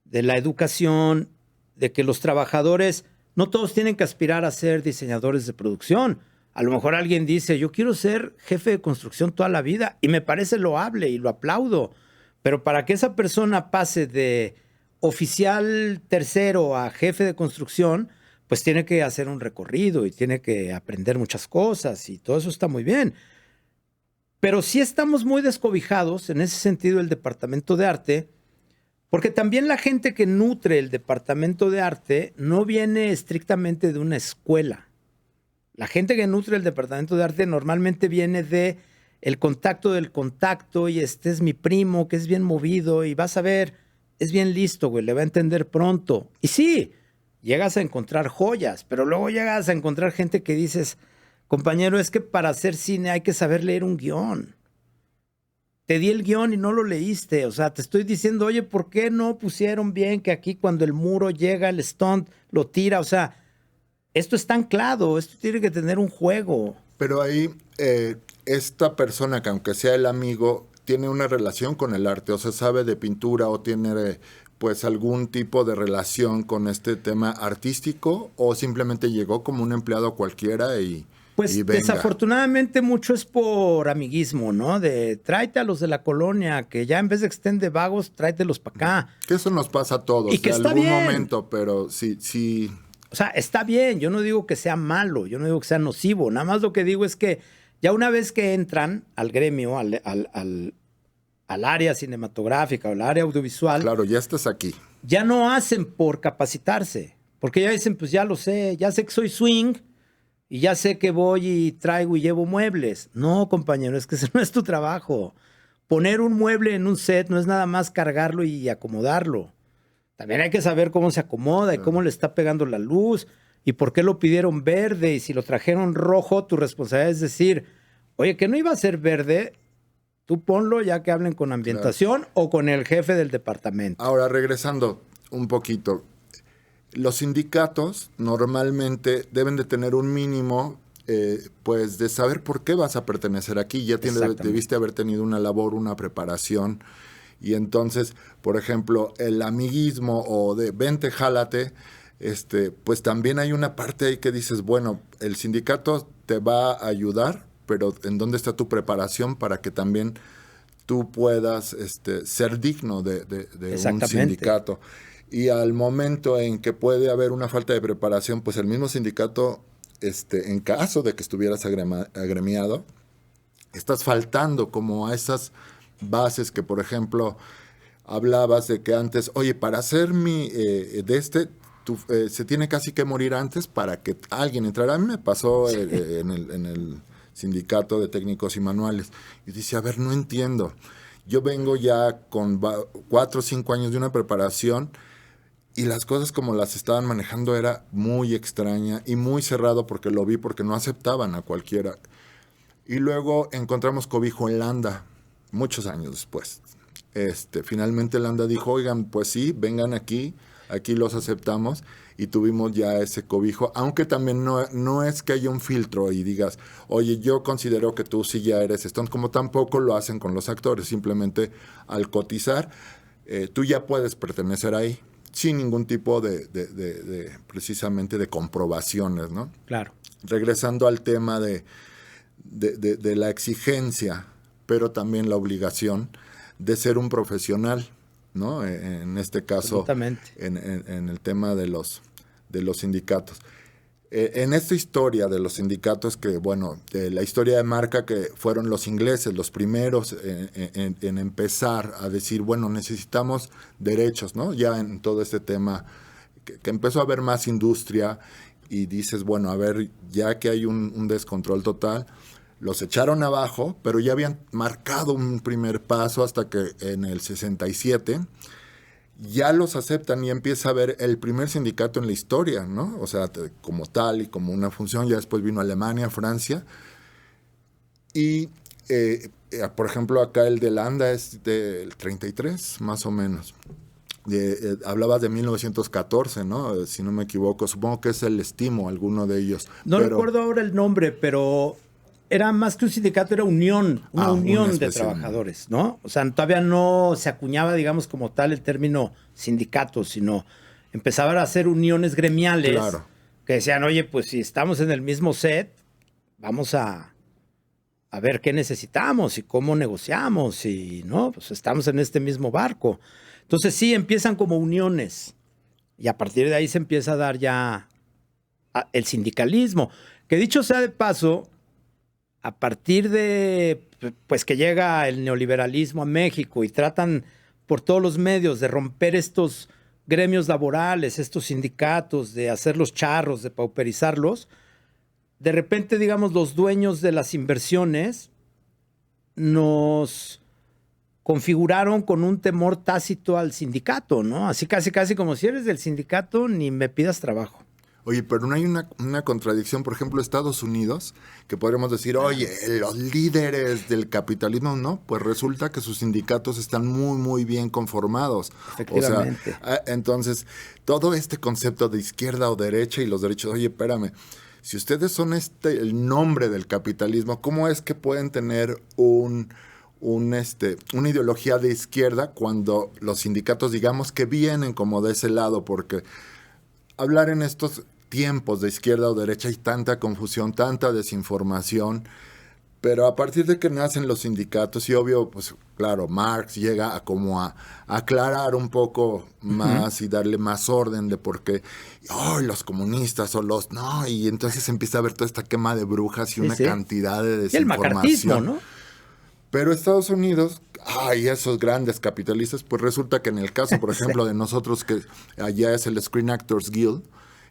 de la educación, de que los trabajadores no todos tienen que aspirar a ser diseñadores de producción. A lo mejor alguien dice, yo quiero ser jefe de construcción toda la vida, y me parece loable y lo aplaudo, pero para que esa persona pase de oficial tercero a jefe de construcción, pues tiene que hacer un recorrido y tiene que aprender muchas cosas y todo eso está muy bien. Pero sí estamos muy descobijados en ese sentido el Departamento de Arte, porque también la gente que nutre el Departamento de Arte no viene estrictamente de una escuela. La gente que nutre el Departamento de Arte normalmente viene de el contacto del contacto, y este es mi primo que es bien movido y vas a ver, es bien listo, güey, le va a entender pronto. Y sí, llegas a encontrar joyas, pero luego llegas a encontrar gente que dices, compañero, es que para hacer cine hay que saber leer un guión. Te di el guión y no lo leíste. O sea, te estoy diciendo, oye, ¿por qué no pusieron bien que aquí cuando el muro llega, el stunt lo tira? O sea, esto está anclado, esto tiene que tener un juego. Pero ahí, esta persona que aunque sea el amigo, tiene una relación con el arte, o sea, sabe de pintura o tiene pues algún tipo de relación con este tema artístico, o simplemente llegó como un empleado cualquiera y pues desafortunadamente mucho es por amiguismo, ¿no? De tráete a los de la colonia, que ya en vez de que estén de vagos, tráetelos para acá. Que eso nos pasa a todos y que en está algún bien. momento, pero sí. O sea, está bien, yo no digo que sea malo, yo no digo que sea nocivo, nada más lo que digo es que ya una vez que entran al gremio, al área cinematográfica o al área audiovisual. Claro, ya estás aquí. Ya no hacen por capacitarse, porque ya dicen, pues ya lo sé, ya sé que soy swing y ya sé que voy y traigo y llevo muebles. No, compañero, es que ese no es tu trabajo. Poner un mueble en un set no es nada más cargarlo y acomodarlo. También hay que saber cómo se acomoda y cómo le está pegando la luz y por qué lo pidieron verde, y si lo trajeron rojo, tu responsabilidad es decir, oye, que no iba a ser verde, tú ponlo ya que hablen con ambientación o con el jefe del departamento. Ahora, regresando un poquito, los sindicatos normalmente deben de tener un mínimo, pues, de saber por qué vas a pertenecer aquí. Ya debiste haber tenido una labor, una preparación. Y entonces, por ejemplo, el amiguismo o de vente, jálate, pues también hay una parte ahí que dices, bueno, el sindicato te va a ayudar, pero ¿en dónde está tu preparación para que también tú puedas ser digno de un sindicato? Y al momento en que puede haber una falta de preparación, pues el mismo sindicato, en caso de que estuvieras agremiado, estás faltando como a esas bases que, por ejemplo, hablabas de que antes, oye, para hacer se tiene casi que morir antes para que alguien entrara. A mí me pasó en el sindicato de técnicos y manuales. Y dice, a ver, no entiendo. Yo vengo ya con 4 o 5 años de una preparación y las cosas como las estaban manejando era muy extraña y muy cerrado, porque lo vi, porque no aceptaban a cualquiera. Y luego encontramos cobijo en Landa, muchos años después. Finalmente Landa dijo, oigan, pues sí, vengan aquí los aceptamos, y tuvimos ya ese cobijo, aunque también no es que haya un filtro y digas, oye, yo considero que tú sí ya eres Stone, como tampoco lo hacen con los actores, simplemente al cotizar, tú ya puedes pertenecer ahí, sin ningún tipo de precisamente de comprobaciones, ¿no? Claro. Regresando al tema de la exigencia, pero también la obligación de ser un profesional, ¿no? En este caso, en el tema de los sindicatos. En esta historia de los sindicatos, que bueno, de la historia de marca, que fueron los ingleses los primeros en empezar a decir, bueno, necesitamos derechos, ¿no? Ya en todo este tema que empezó a haber más industria, y dices, bueno, a ver, ya que hay un descontrol total, los echaron abajo, pero ya habían marcado un primer paso hasta que en el 67 ya los aceptan y empieza a haber el primer sindicato en la historia, ¿no? O sea, como tal y como una función. Ya después vino Alemania, Francia. Y, por ejemplo, acá el de Landa es del 33, más o menos. Hablabas de 1914, ¿no? Si no me equivoco. Supongo que es el Estimo, alguno de ellos. No recuerdo ahora el nombre, pero era más que un sindicato, era una unión de trabajadores, ¿no? O sea, todavía no se acuñaba, digamos, como tal el término sindicato, sino empezaban a hacer uniones gremiales. Claro. Que decían, oye, pues si estamos en el mismo set, vamos a ver qué necesitamos y cómo negociamos y, ¿no? Pues estamos en este mismo barco. Entonces sí, empiezan como uniones y a partir de ahí se empieza a dar ya el sindicalismo. Que dicho sea de paso, a partir de pues que llega el neoliberalismo a México y tratan por todos los medios de romper estos gremios laborales, estos sindicatos, de hacerlos charros, de pauperizarlos, de repente, digamos, los dueños de las inversiones nos configuraron con un temor tácito al sindicato, ¿no? Así casi como si eres del sindicato, ni me pidas trabajo. Oye, pero no hay una contradicción, por ejemplo, Estados Unidos, que podríamos decir, oye, los líderes del capitalismo, ¿no? Pues resulta que sus sindicatos están muy, muy bien conformados. Efectivamente. O sea, entonces, todo este concepto de izquierda o derecha y los derechos, oye, espérame, si ustedes son el nombre del capitalismo, ¿cómo es que pueden tener una ideología de izquierda cuando los sindicatos, digamos, que vienen como de ese lado? Porque hablar en estos tiempos de izquierda o derecha hay tanta confusión, tanta desinformación, pero a partir de que nacen los sindicatos, y obvio, pues claro, Marx llega a aclarar un poco más y darle más orden de por qué, los comunistas o no, y entonces empieza a haber toda esta quema de brujas y una cantidad de desinformación. El macartismo, ¿no? Pero Estados Unidos, esos grandes capitalistas, pues resulta que en el caso, por ejemplo, de nosotros, que allá es el Screen Actors Guild,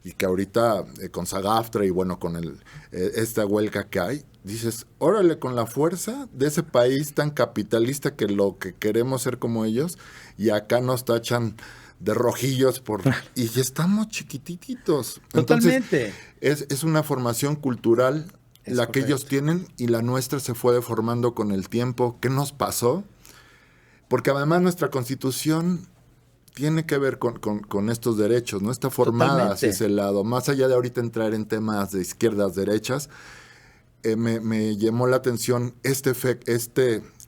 y que ahorita con SAG-AFTRA y bueno, con esta huelga que hay, dices, órale, con la fuerza de ese país tan capitalista que lo que queremos ser como ellos, y acá nos tachan de rojillos y estamos chiquititos. Totalmente. Entonces, es una formación cultural la que ellos tienen y la nuestra se fue deformando con el tiempo. ¿Qué nos pasó? Porque además nuestra Constitución tiene que ver con estos derechos, ¿no? Está formada hacia ese lado. Más allá de ahorita entrar en temas de izquierdas, derechas, me llamó la atención este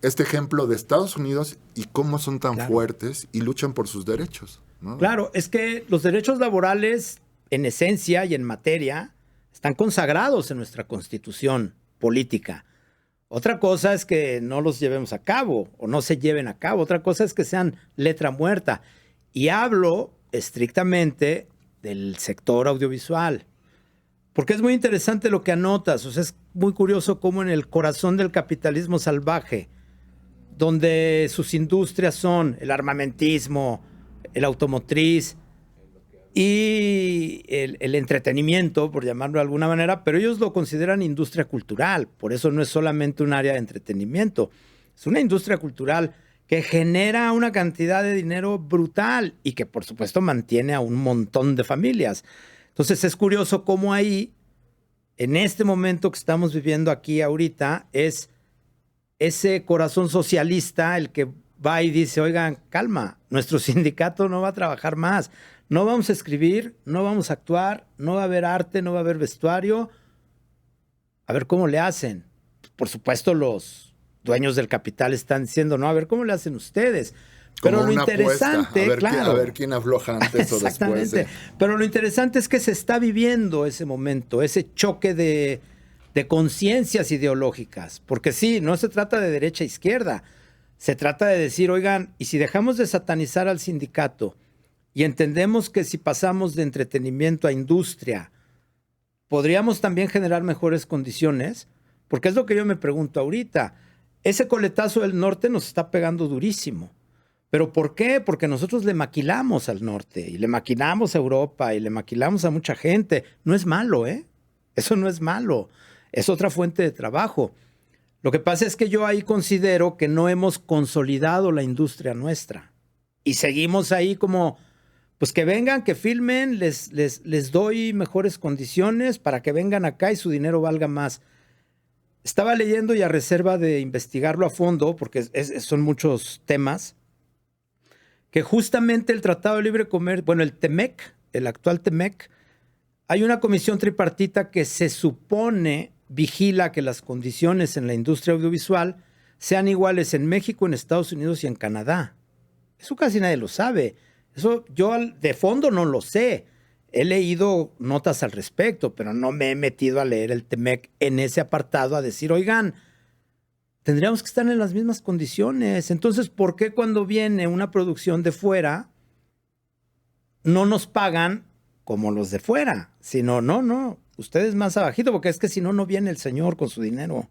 ejemplo de Estados Unidos y cómo son tan fuertes y luchan por sus derechos, ¿no? Claro, es que los derechos laborales, en esencia y en materia, están consagrados en nuestra Constitución política. Otra cosa es que no los llevemos a cabo o no se lleven a cabo. Otra cosa es que sean letra muerta. Y hablo estrictamente del sector audiovisual. Porque es muy interesante lo que anotas. O sea, es muy curioso cómo en el corazón del capitalismo salvaje, donde sus industrias son el armamentismo, el automotriz y el entretenimiento, por llamarlo de alguna manera, pero ellos lo consideran industria cultural. Por eso no es solamente un área de entretenimiento. Es una industria cultural que genera una cantidad de dinero brutal y que, por supuesto, mantiene a un montón de familias. Entonces, es curioso cómo ahí, en este momento que estamos viviendo aquí ahorita, es ese corazón socialista el que va y dice, oigan, calma, nuestro sindicato no va a trabajar más, no vamos a escribir, no vamos a actuar, no va a haber arte, no va a haber vestuario. A ver cómo le hacen. Por supuesto, los dueños del capital están diciendo, no, a ver cómo le hacen ustedes. Pero como lo interesante, a ver quién afloja antes o después. Pero lo interesante es que se está viviendo ese momento, ese choque de conciencias ideológicas. Porque sí, no se trata de derecha e izquierda. Se trata de decir, oigan, y si dejamos de satanizar al sindicato y entendemos que si pasamos de entretenimiento a industria, podríamos también generar mejores condiciones, porque es lo que yo me pregunto ahorita. Ese coletazo del norte nos está pegando durísimo, ¿Pero por qué? Porque nosotros le maquilamos al norte y le maquilamos a Europa y le maquilamos a mucha gente. No es malo, ¿eh? Eso no es malo. Es otra fuente de trabajo. Lo que pasa es que yo ahí considero que no hemos consolidado la industria nuestra. Y seguimos ahí como, pues que vengan, que filmen, les doy mejores condiciones para que vengan acá y su dinero valga más. Estaba leyendo y a reserva de investigarlo a fondo, porque son muchos temas, que justamente el Tratado de Libre Comercio, bueno, el TEMEC, el actual TEMEC, hay una comisión tripartita que se supone vigila que las condiciones en la industria audiovisual sean iguales en México, en Estados Unidos y en Canadá. Eso casi nadie lo sabe. Eso yo de fondo no lo sé. He leído notas al respecto, pero no me he metido a leer el TEMEC en ese apartado a decir, oigan, tendríamos que estar en las mismas condiciones. Entonces, ¿por qué cuando viene una producción de fuera no nos pagan como los de fuera? Sino, no, ustedes más abajito, porque es que si no, no viene el señor con su dinero.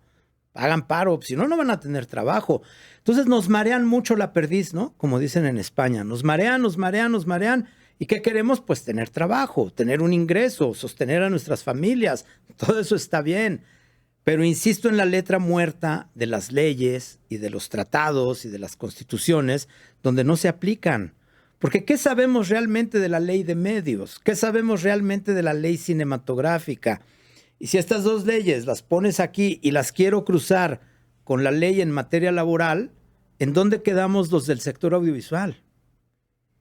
Hagan paro, si no, no van a tener trabajo. Entonces nos marean mucho la perdiz, ¿no? Como dicen en España, nos marean, nos marean, nos marean. ¿Y qué queremos? Pues tener trabajo, tener un ingreso, sostener a nuestras familias. Todo eso está bien. Pero insisto en la letra muerta de las leyes y de los tratados y de las constituciones donde no se aplican. Porque ¿qué sabemos realmente de la ley de medios? ¿Qué sabemos realmente de la ley cinematográfica? Y si estas dos leyes las pones aquí y las quiero cruzar con la ley en materia laboral, ¿en dónde quedamos los del sector audiovisual?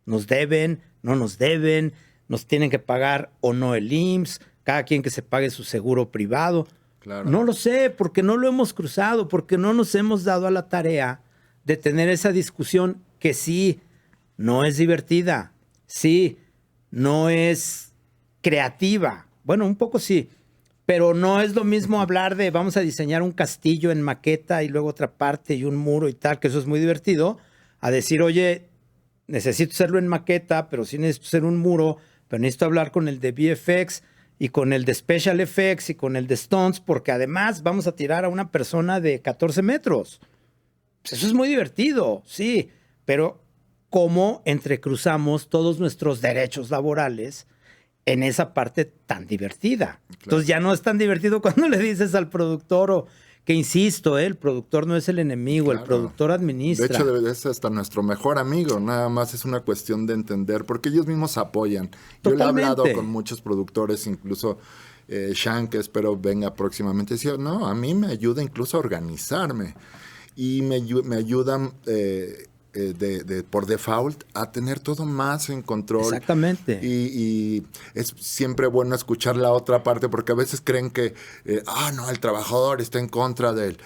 ¿Nos deben? ¿No nos deben? ¿Nos tienen que pagar o no el IMSS? ¿Cada quien que se pague su seguro privado? Claro. No lo sé, porque no lo hemos cruzado, porque no nos hemos dado a la tarea de tener esa discusión que sí, no es divertida, sí, no es creativa. Bueno, un poco sí, pero no es lo mismo hablar de vamos a diseñar un castillo en maqueta y luego otra parte y un muro y tal, que eso es muy divertido, a decir, oye, necesito hacerlo en maqueta, pero sí necesito hacer un muro, pero necesito hablar con el de VFX y con el de Special Effects y con el de Stunts, porque además vamos a tirar a una persona de 14 metros. Pues eso es muy divertido, sí, pero ¿cómo entrecruzamos todos nuestros derechos laborales en esa parte tan divertida? Claro. Entonces ya no es tan divertido cuando le dices al productor o que insisto, el productor no es el enemigo, claro. El productor administra. De hecho, es hasta nuestro mejor amigo, nada más es una cuestión de entender, porque ellos mismos apoyan. Totalmente. Yo le he hablado con muchos productores, incluso Sean, que espero venga próximamente, decía, no, a mí me ayuda incluso a organizarme y me ayudan por default a tener todo más en control. Exactamente. Y es siempre bueno escuchar la otra parte, porque a veces creen que, no, el trabajador está en contra del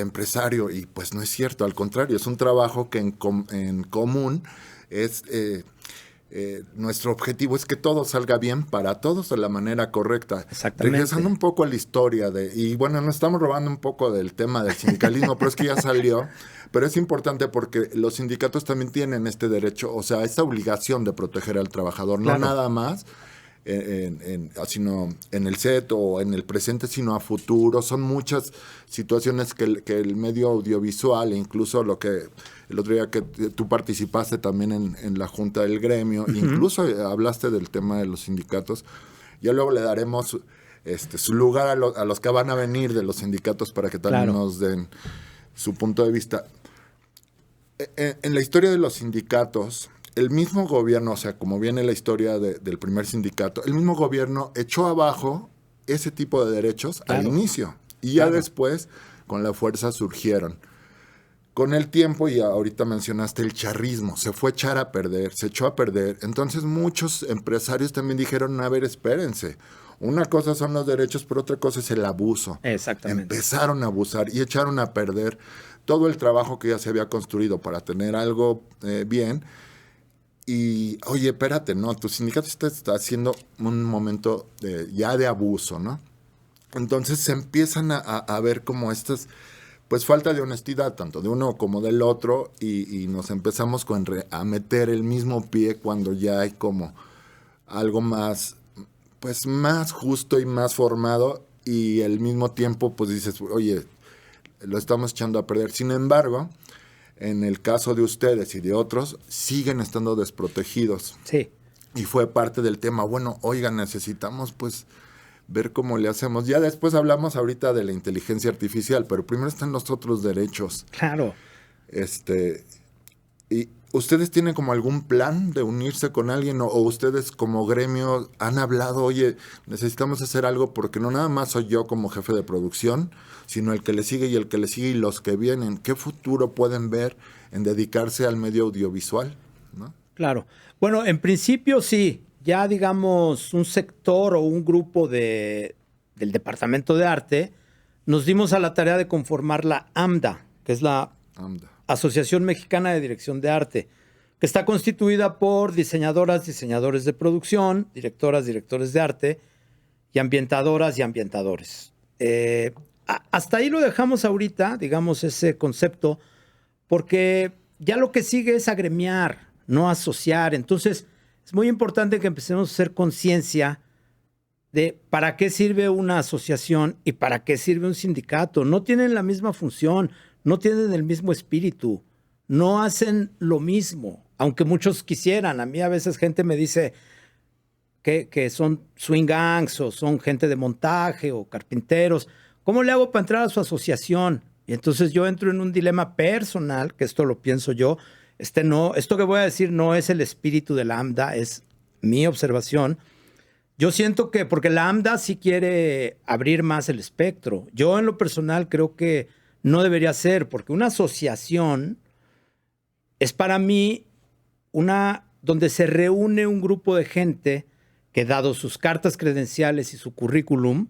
empresario, y pues no es cierto, al contrario, es un trabajo que en común es... nuestro objetivo es que todo salga bien para todos de la manera correcta. Exactamente. Regresando un poco a la historia y bueno, nos estamos robando un poco del tema del sindicalismo, pero es que ya salió. Pero es importante porque los sindicatos también tienen este derecho, o sea, esta obligación de proteger al trabajador, claro. No nada más sino en el set o en el presente, sino a futuro. Son muchas situaciones que el medio audiovisual, incluso lo que el otro día que tú participaste también en la junta del gremio, uh-huh. Incluso hablaste del tema de los sindicatos. Ya luego le daremos su lugar a los que van a venir de los sindicatos para que también claro. Nos den su punto de vista. En la historia de los sindicatos, el mismo gobierno, o sea, como viene la historia del primer sindicato, el mismo gobierno echó abajo ese tipo de derechos claro. Al inicio. Y ya claro. Después, con la fuerza, surgieron. Con el tiempo, y ahorita mencionaste el charrismo, se fue echar a perder, se echó a perder. Entonces muchos empresarios también dijeron, a ver, espérense. Una cosa son los derechos, pero otra cosa es el abuso. Exactamente. Empezaron a abusar y echaron a perder todo el trabajo que ya se había construido para tener algo bien. Y, oye, espérate, ¿no? Tu sindicato está haciendo un momento ya de abuso, ¿no? Entonces se empiezan a ver como estas, pues, falta de honestidad, tanto de uno como del otro, y nos empezamos a meter el mismo pie cuando ya hay como algo más, pues, más justo y más formado, y al mismo tiempo, pues, dices, oye, lo estamos echando a perder. Sin embargo, en el caso de ustedes y de otros, siguen estando desprotegidos. Sí. Y fue parte del tema, bueno, oigan, necesitamos pues ver cómo le hacemos. Ya después hablamos ahorita de la inteligencia artificial, pero primero están los otros derechos. Claro. ¿Y ustedes tienen como algún plan de unirse con alguien o ustedes como gremio han hablado, oye, necesitamos hacer algo porque no nada más soy yo como jefe de producción, sino el que le sigue y el que le sigue y los que vienen? ¿Qué futuro pueden ver en dedicarse al medio audiovisual? ¿No? Claro. Bueno, en principio sí, ya digamos un sector o un grupo del Departamento de Arte, nos dimos a la tarea de conformar la AMDA, que es la Asociación Mexicana de Dirección de Arte, que está constituida por diseñadoras, diseñadores de producción, directoras, directores de arte y ambientadoras y ambientadores. Hasta ahí lo dejamos ahorita, digamos, ese concepto, porque ya lo que sigue es agremiar, no asociar. Entonces, es muy importante que empecemos a hacer conciencia de para qué sirve una asociación y para qué sirve un sindicato. No tienen la misma función, no tienen el mismo espíritu, no hacen lo mismo, aunque muchos quisieran. A mí a veces gente me dice que son swing gangs o son gente de montaje o carpinteros. ¿Cómo le hago para entrar a su asociación? Y entonces yo entro en un dilema personal, que esto lo pienso yo. Esto que voy a decir no es el espíritu de la AMDA, es mi observación. Yo siento que, porque la AMDA sí quiere abrir más el espectro. Yo en lo personal creo que no debería ser, porque una asociación es para mí donde se reúne un grupo de gente que, dado sus cartas credenciales y su currículum,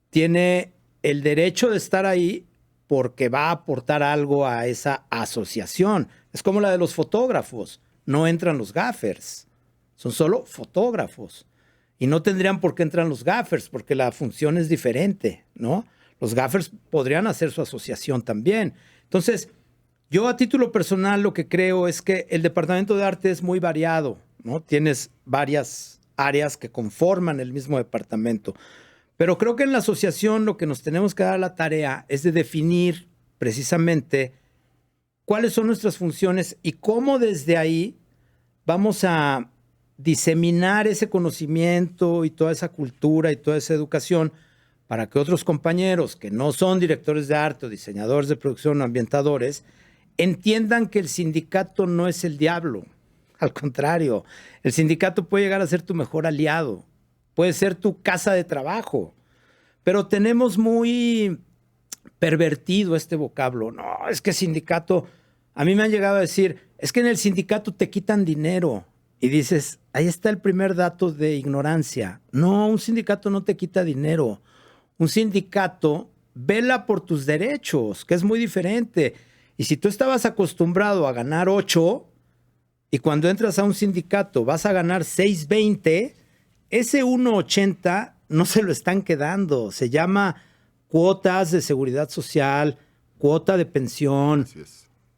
tiene el derecho de estar ahí porque va a aportar algo a esa asociación. Es como la de los fotógrafos. No entran los gaffers, son solo fotógrafos. Y no tendrían por qué entrar los gaffers, porque la función es diferente, ¿no? Los gaffers podrían hacer su asociación también. Entonces, yo a título personal lo que creo es que el Departamento de Arte es muy variado, ¿no? Tienes varias áreas que conforman el mismo departamento. Pero creo que en la asociación lo que nos tenemos que dar a la tarea es de definir precisamente cuáles son nuestras funciones y cómo desde ahí vamos a diseminar ese conocimiento y toda esa cultura y toda esa educación para que otros compañeros que no son directores de arte o diseñadores de producción o ambientadores entiendan que el sindicato no es el diablo. Al contrario, el sindicato puede llegar a ser tu mejor aliado, puede ser tu casa de trabajo, pero tenemos muy pervertido este vocablo. No, es que sindicato, a mí me han llegado a decir, es que en el sindicato te quitan dinero. Y dices, ahí está el primer dato de ignorancia. No, un sindicato no te quita dinero. Un sindicato vela por tus derechos, que es muy diferente. Y si tú estabas acostumbrado a ganar 8 y cuando entras a un sindicato vas a ganar 6.20, ese 1.80 no se lo están quedando. Se llama cuotas de seguridad social, cuota de pensión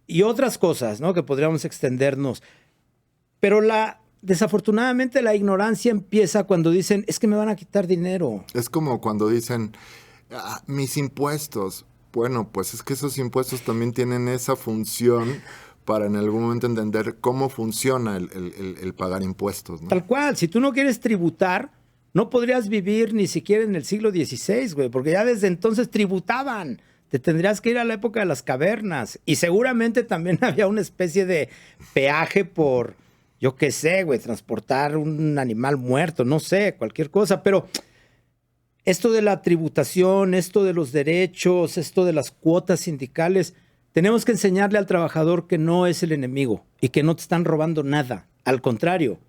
y otras cosas, ¿no? Que podríamos extendernos. Pero desafortunadamente la ignorancia empieza cuando dicen, es que me van a quitar dinero. Es como cuando dicen, mis impuestos. Bueno, pues es que esos impuestos también tienen esa función para en algún momento entender cómo funciona el pagar impuestos, ¿no? Tal cual, si tú no quieres tributar, no podrías vivir ni siquiera en el siglo XVI, güey, porque ya desde entonces tributaban. Te tendrías que ir a la época de las cavernas. Y seguramente también había una especie de peaje por, yo qué sé, güey, transportar un animal muerto, no sé, cualquier cosa. Pero esto de la tributación, esto de los derechos, esto de las cuotas sindicales, tenemos que enseñarle al trabajador que no es el enemigo y que no te están robando nada. Al contrario,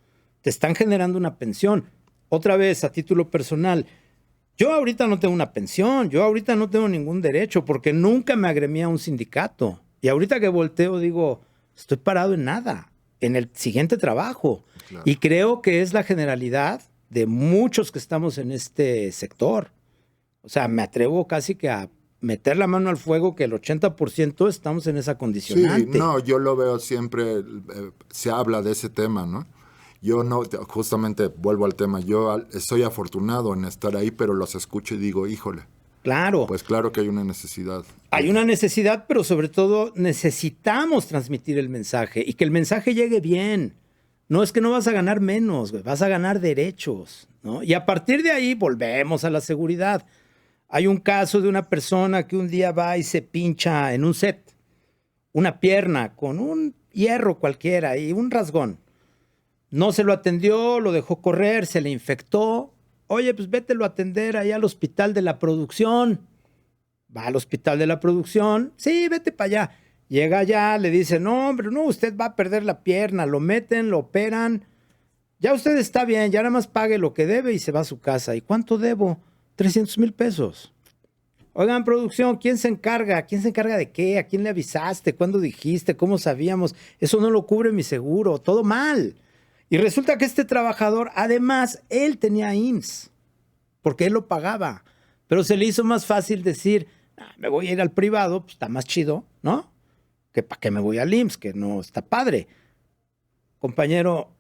te están generando una pensión. Otra vez, a título personal, yo ahorita no tengo una pensión, yo ahorita no tengo ningún derecho porque nunca me agremié a un sindicato. Y ahorita que volteo digo, estoy parado en nada, en el siguiente trabajo. Claro. Y creo que es la generalidad de muchos que estamos en este sector. O sea, me atrevo casi que a meter la mano al fuego que el 80% estamos en esa condicionante. Sí, no, yo lo veo siempre, se habla de ese tema, ¿no? Yo no, justamente vuelvo al tema, yo soy afortunado en estar ahí, pero los escucho y digo, híjole. Claro. Pues claro que hay una necesidad. Hay una necesidad, pero sobre todo necesitamos transmitir el mensaje y que el mensaje llegue bien. No es que no vas a ganar menos, güey, vas a ganar derechos, ¿no? Y a partir de ahí volvemos a la seguridad. Hay un caso de una persona que un día va y se pincha en un set una pierna con un hierro cualquiera y un rasgón. No se lo atendió, lo dejó correr, se le infectó. Oye, pues vételo a atender ahí al hospital de la producción. Va al hospital de la producción. Sí, vete para allá. Llega allá, le dice, no, hombre, no, usted va a perder la pierna. Lo meten, lo operan. Ya usted está bien, ya nada más pague lo que debe y se va a su casa. ¿Y cuánto debo? 300,000 pesos. Oigan, producción, ¿quién se encarga? ¿Quién se encarga de qué? ¿A quién le avisaste? ¿Cuándo dijiste? ¿Cómo sabíamos? Eso no lo cubre mi seguro. Todo mal. Y resulta que este trabajador, además, él tenía IMSS, porque él lo pagaba. Pero se le hizo más fácil decir, me voy a ir al privado, pues está más chido, ¿no? Que para qué me voy al IMSS, que no está padre. Compañero,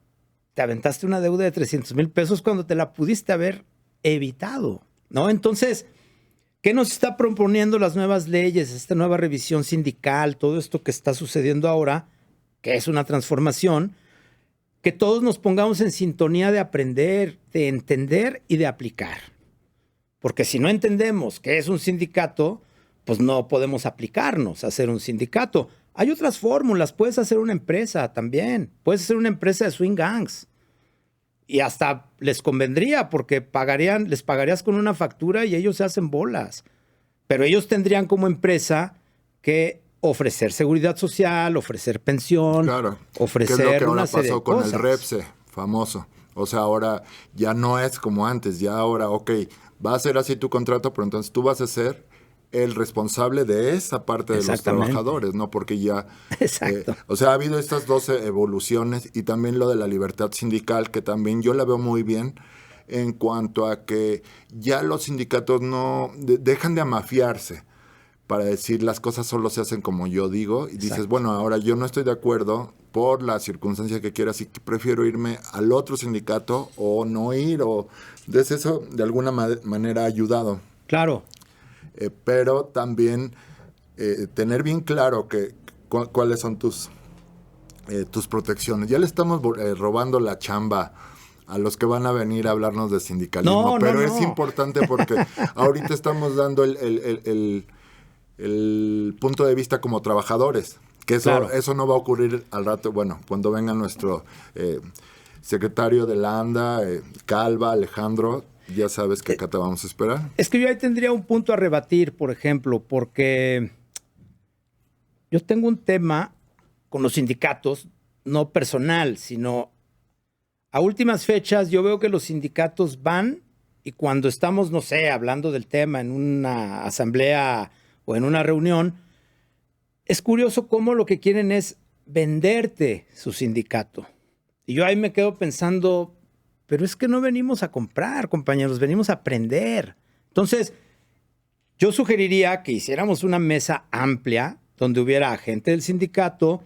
te aventaste una deuda de 300,000 pesos cuando te la pudiste haber evitado, ¿no? Entonces, ¿qué nos está proponiendo las nuevas leyes, esta nueva revisión sindical, todo esto que está sucediendo ahora, que es una transformación? Que todos nos pongamos en sintonía de aprender, de entender y de aplicar. Porque si no entendemos qué es un sindicato, pues no podemos aplicarnos a hacer un sindicato. Hay otras fórmulas, puedes hacer una empresa también, puedes hacer una empresa de swing gangs. Y hasta les convendría porque les pagarías con una factura y ellos se hacen bolas. Pero ellos tendrían como empresa que ofrecer seguridad social, ofrecer pensión, claro, ofrecer que es lo que ahora una serie pasó de con cosas. el Repse, famoso. O sea, ahora ya no es como antes, ya ahora, ok, va a ser así tu contrato, pero entonces tú vas a ser el responsable de esa parte de los trabajadores, ¿no? Porque ya... Exacto. O sea, ha habido estas dos evoluciones y también lo de la libertad sindical, que también yo la veo muy bien en cuanto a que ya los sindicatos no dejan de amafiarse para decir las cosas solo se hacen como yo digo y dices, Exacto. bueno, ahora yo no estoy de acuerdo por la circunstancia que quiera, así que prefiero irme al otro sindicato o no ir, o entonces eso de alguna manera ha ayudado. Claro. Pero también tener bien claro cuáles son tus protecciones. Ya le estamos robando la chamba a los que van a venir a hablarnos de sindicalismo, pero es importante porque ahorita estamos dando el punto de vista como trabajadores, que eso no va a ocurrir al rato, bueno, cuando venga nuestro secretario de la ANDA, Calva, Alejandro, ya sabes que acá te vamos a esperar. Es que yo ahí tendría un punto a rebatir, por ejemplo, porque yo tengo un tema con los sindicatos, no personal, sino a últimas fechas yo veo que los sindicatos van y cuando estamos, no sé, hablando del tema en una asamblea o en una reunión, es curioso cómo lo que quieren es venderte su sindicato. Y yo ahí me quedo pensando, pero es que no venimos a comprar, compañeros, venimos a aprender. Entonces, yo sugeriría que hiciéramos una mesa amplia donde hubiera gente del sindicato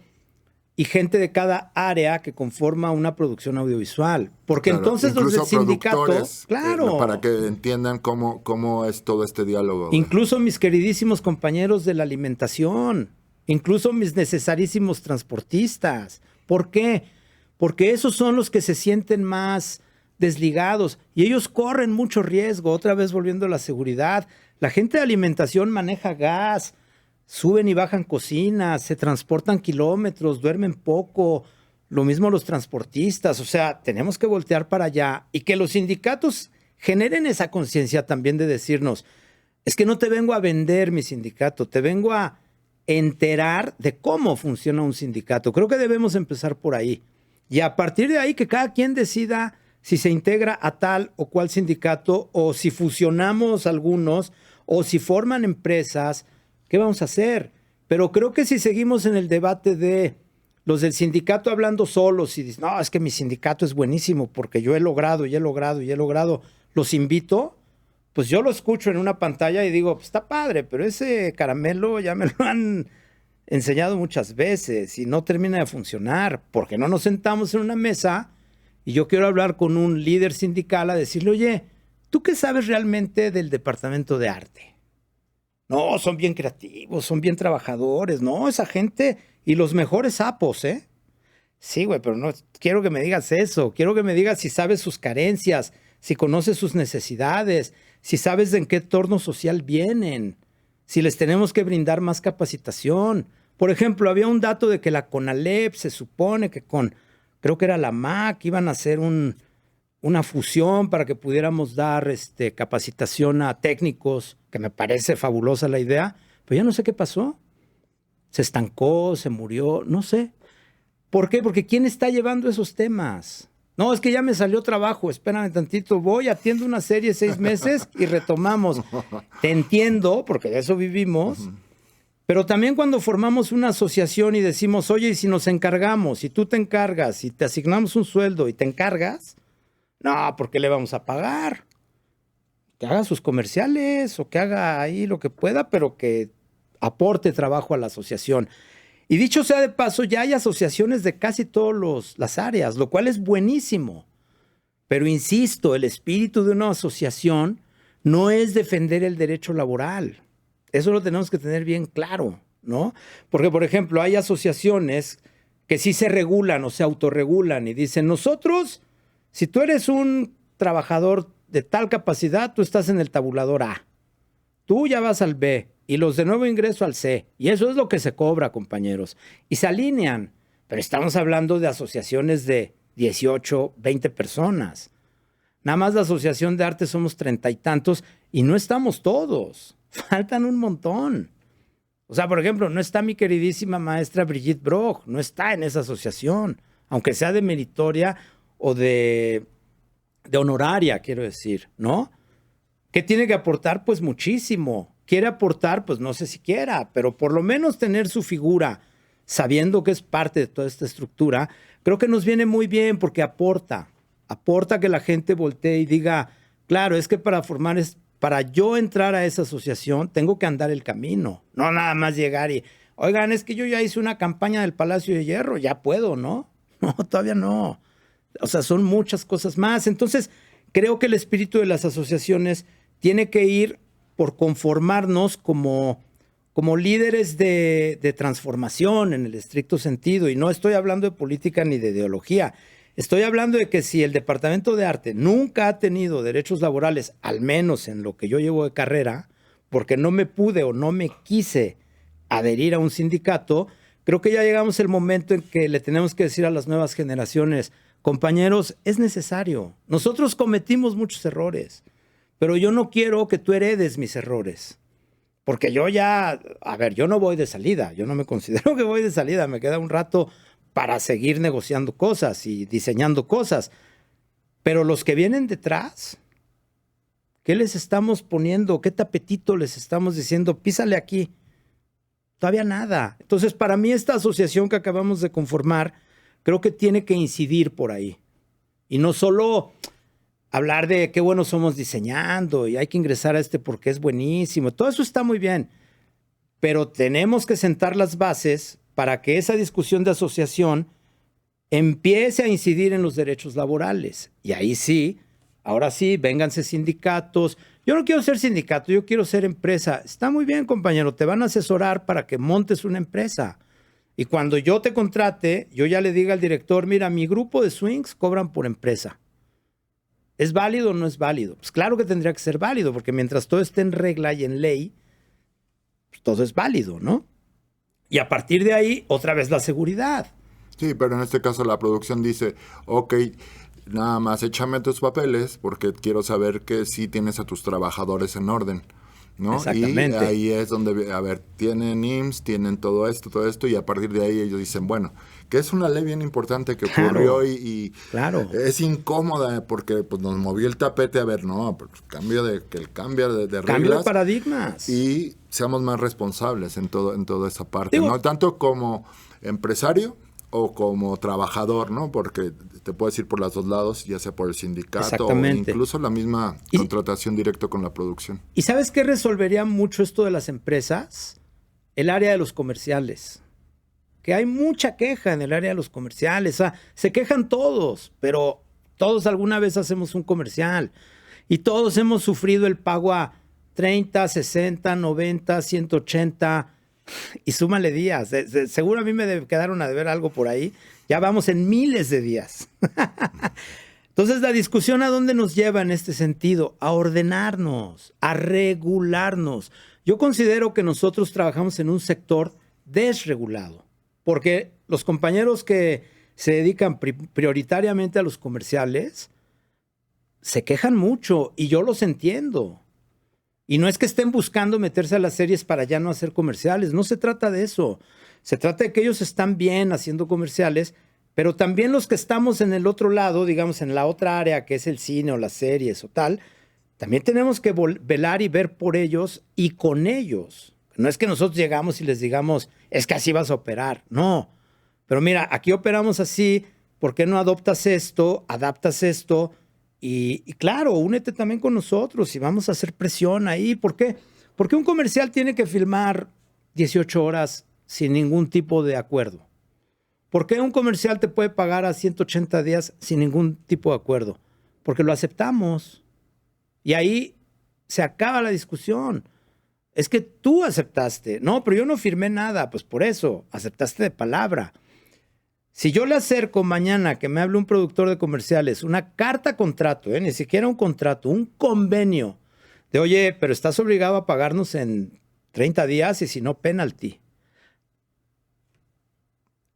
y gente de cada área que conforma una producción audiovisual. Porque claro, entonces los del sindicato... Claro. Para que entiendan cómo es todo este diálogo. Incluso mis queridísimos compañeros de la alimentación, incluso mis necesarísimos transportistas. ¿Por qué? Porque esos son los que se sienten más desligados y ellos corren mucho riesgo. Otra vez volviendo a la seguridad, la gente de alimentación maneja gas, suben y bajan cocinas, se transportan kilómetros, duermen poco, lo mismo los transportistas. O sea, tenemos que voltear para allá y que los sindicatos generen esa conciencia también de decirnos, es que no te vengo a vender mi sindicato, te vengo a enterar de cómo funciona un sindicato. Creo que debemos empezar por ahí. Y a partir de ahí que cada quien decida si se integra a tal o cual sindicato o si fusionamos algunos o si forman empresas, ¿qué vamos a hacer? Pero creo que si seguimos en el debate de los del sindicato hablando solos y dicen, no, es que mi sindicato es buenísimo porque yo he logrado, los invito, pues yo lo escucho en una pantalla y digo, pues está padre, pero ese caramelo ya me lo han enseñado muchas veces y no termina de funcionar porque no nos sentamos en una mesa y yo quiero hablar con un líder sindical a decirle, oye, ¿tú qué sabes realmente del departamento de arte? No, son bien creativos, son bien trabajadores. No, esa gente y los mejores sapos, ¿eh? Sí, güey, pero no quiero que me digas eso. Quiero que me digas si sabes sus carencias, si conoces sus necesidades, si sabes de en qué entorno social vienen, si les tenemos que brindar más capacitación. Por ejemplo, había un dato de que la CONALEP se supone que creo que era la MAC, iban a hacer una fusión para que pudiéramos dar capacitación a técnicos, que me parece fabulosa la idea, pero ya no sé qué pasó. Se estancó, se murió, no sé. ¿Por qué? Porque ¿quién está llevando esos temas? No, es que ya me salió trabajo, espérame tantito, voy, atiendo una serie 6 meses y retomamos. Te entiendo, porque de eso vivimos, pero también cuando formamos una asociación y decimos, oye, y si nos encargamos, y tú te encargas, y te asignamos un sueldo y te encargas, no, ¿por qué le vamos a pagar? Que haga sus comerciales o que haga ahí lo que pueda, pero que aporte trabajo a la asociación. Y dicho sea de paso, ya hay asociaciones de casi todas las áreas, lo cual es buenísimo. Pero insisto, el espíritu de una asociación no es defender el derecho laboral. Eso lo tenemos que tener bien claro, ¿no? Porque, por ejemplo, hay asociaciones que sí se regulan o se autorregulan y dicen, nosotros, si tú eres un trabajador de tal capacidad, tú estás en el tabulador A. Tú ya vas al B. Y los de nuevo ingreso al C. Y eso es lo que se cobra, compañeros. Y se alinean. Pero estamos hablando de asociaciones de 18, 20 personas. Nada más la asociación de arte somos 30 y tantos y no estamos todos. Faltan un montón. O sea, por ejemplo, no está mi queridísima maestra Brigitte Broch. No está en esa asociación. Aunque sea de meritoria o de honoraria, quiero decir, ¿no? ¿Qué tiene que aportar? Pues muchísimo. Quiere aportar, pues no sé si quiera, pero por lo menos tener su figura, sabiendo que es parte de toda esta estructura, creo que nos viene muy bien porque aporta que la gente voltee y diga, claro, es que para yo entrar a esa asociación, tengo que andar el camino, no nada más llegar y, oigan, es que yo ya hice una campaña del Palacio de Hierro, ya puedo, ¿no? No, todavía no. O sea, son muchas cosas más. Entonces, creo que el espíritu de las asociaciones tiene que ir por conformarnos como líderes de transformación en el estricto sentido. Y no estoy hablando de política ni de ideología. Estoy hablando de que si el Departamento de Arte nunca ha tenido derechos laborales, al menos en lo que yo llevo de carrera, porque no me pude o no me quise adherir a un sindicato, creo que ya llegamos al momento en que le tenemos que decir a las nuevas generaciones, compañeros, es necesario. Nosotros cometimos muchos errores. Pero yo no quiero que tú heredes mis errores. Porque yo no voy de salida. Yo no me considero que voy de salida. Me queda un rato para seguir negociando cosas y diseñando cosas. Pero los que vienen detrás, ¿qué les estamos poniendo? ¿Qué tapetito les estamos diciendo? Písale aquí. Todavía nada. Entonces, para mí esta asociación que acabamos de conformar, creo que tiene que incidir por ahí. Y no solo hablar de qué bueno somos diseñando y hay que ingresar a porque es buenísimo. Todo eso está muy bien, pero tenemos que sentar las bases para que esa discusión de asociación empiece a incidir en los derechos laborales. Y ahí sí, ahora sí, vénganse sindicatos. Yo no quiero ser sindicato, yo quiero ser empresa. Está muy bien, compañero, te van a asesorar para que montes una empresa. Y cuando yo te contrate, yo ya le diga al director, mira, mi grupo de swings cobran por empresa. ¿Es válido o no es válido? Pues claro que tendría que ser válido, porque mientras todo esté en regla y en ley, pues todo es válido, ¿no? Y a partir de ahí, otra vez la seguridad. Sí, pero en este caso la producción dice, ok, nada más échame tus papeles porque quiero saber que sí tienes a tus trabajadores en orden, ¿no? Exactamente. Y ahí es donde, a ver, tienen IMSS, tienen todo esto, y a partir de ahí ellos dicen, bueno, que es una ley bien importante que ocurrió y claro. Es incómoda porque pues, nos movió el tapete, a ver, no, pues, cambio de reglas. Cambio de paradigmas. Y seamos más responsables en toda esa parte, ¿no? Tanto como empresario o como trabajador, ¿no? Porque te puedes ir por los dos lados, ya sea por el sindicato o incluso la misma contratación directa con la producción. ¿Y sabes qué resolvería mucho esto de las empresas? El área de los comerciales. Que hay mucha queja en el área de los comerciales. O sea, se quejan todos, pero todos alguna vez hacemos un comercial. Y todos hemos sufrido el pago a 30, 60, 90, 180 y súmale días. Seguro a mí me quedaron a deber algo por ahí. Ya vamos en miles de días. Entonces, la discusión ¿a dónde nos lleva en este sentido? A ordenarnos, a regularnos. Yo considero que nosotros trabajamos en un sector desregulado, porque los compañeros que se dedican prioritariamente a los comerciales se quejan mucho y yo los entiendo. Y no es que estén buscando meterse a las series para ya no hacer comerciales, no se trata de eso. Se trata de que ellos están bien haciendo comerciales, pero también los que estamos en el otro lado, digamos en la otra área que es el cine o las series o tal, también tenemos que velar y ver por ellos y con ellos. No es que nosotros llegamos y les digamos, es que así vas a operar. No, pero mira, aquí operamos así, ¿por qué no adoptas esto, adaptas esto? Y claro, únete también con nosotros y vamos a hacer presión ahí. ¿Por qué? Porque un comercial tiene que filmar 18 horas sin ningún tipo de acuerdo. ¿Por qué un comercial te puede pagar a 180 días sin ningún tipo de acuerdo? Porque lo aceptamos. Y ahí se acaba la discusión. Es que tú aceptaste. No, pero yo no firmé nada. Pues por eso, aceptaste de palabra. Si yo le acerco mañana que me hable un productor de comerciales, una carta contrato, ni siquiera un contrato, un convenio, de oye, pero estás obligado a pagarnos en 30 días y si no, penalty.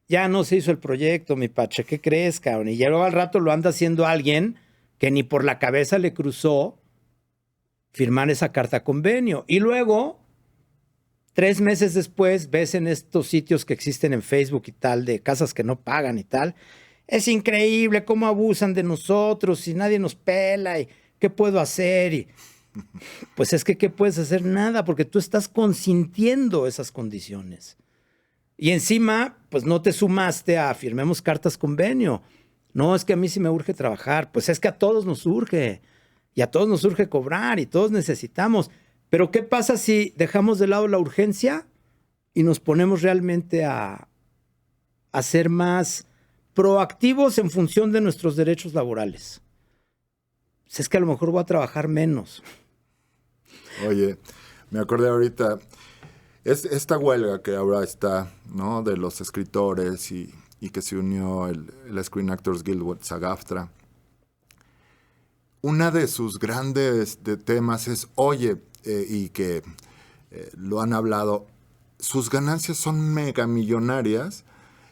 Ya no se hizo el proyecto, mi pache, ¿qué crees, cabrón? Y ya luego al rato lo anda haciendo alguien que ni por la cabeza le cruzó firmar esa carta convenio. Y luego, 3 meses después, ves en estos sitios que existen en Facebook y tal, de casas que no pagan y tal, es increíble cómo abusan de nosotros y nadie nos pela y qué puedo hacer. Y pues es que ¿qué puedes hacer? Nada, porque tú estás consintiendo esas condiciones. Y encima, pues no te sumaste a firmemos cartas convenio. No, es que a mí sí me urge trabajar. Pues es que a todos nos urge. Y a todos nos urge cobrar y todos necesitamos. Pero ¿qué pasa si dejamos de lado la urgencia y nos ponemos realmente a ser más proactivos en función de nuestros derechos laborales? Pues es que a lo mejor voy a trabajar menos. Oye, me acordé ahorita, esta huelga que ahora está, ¿no? De los escritores y que se unió el Screen Actors Guild, SAG-AFTRA. Una de sus grandes temas es, oye, y que lo han hablado, sus ganancias son megamillonarias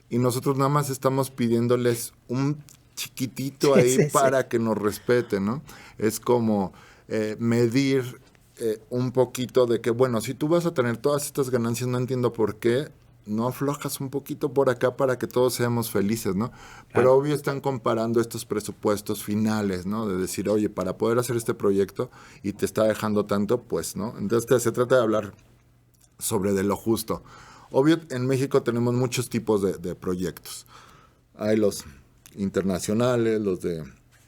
y nosotros nada más estamos pidiéndoles un chiquitito ahí para que nos respeten, ¿no? Es como medir un poquito de que, bueno, si tú vas a tener todas estas ganancias, no entiendo por qué no aflojas un poquito por acá para que todos seamos felices, ¿no? Pero obvio están comparando estos presupuestos finales, ¿no? De decir, oye, para poder hacer este proyecto y te está dejando tanto, pues, ¿no? Entonces se trata de hablar sobre de lo justo. Obvio, en México tenemos muchos tipos de proyectos. Hay los internacionales, los de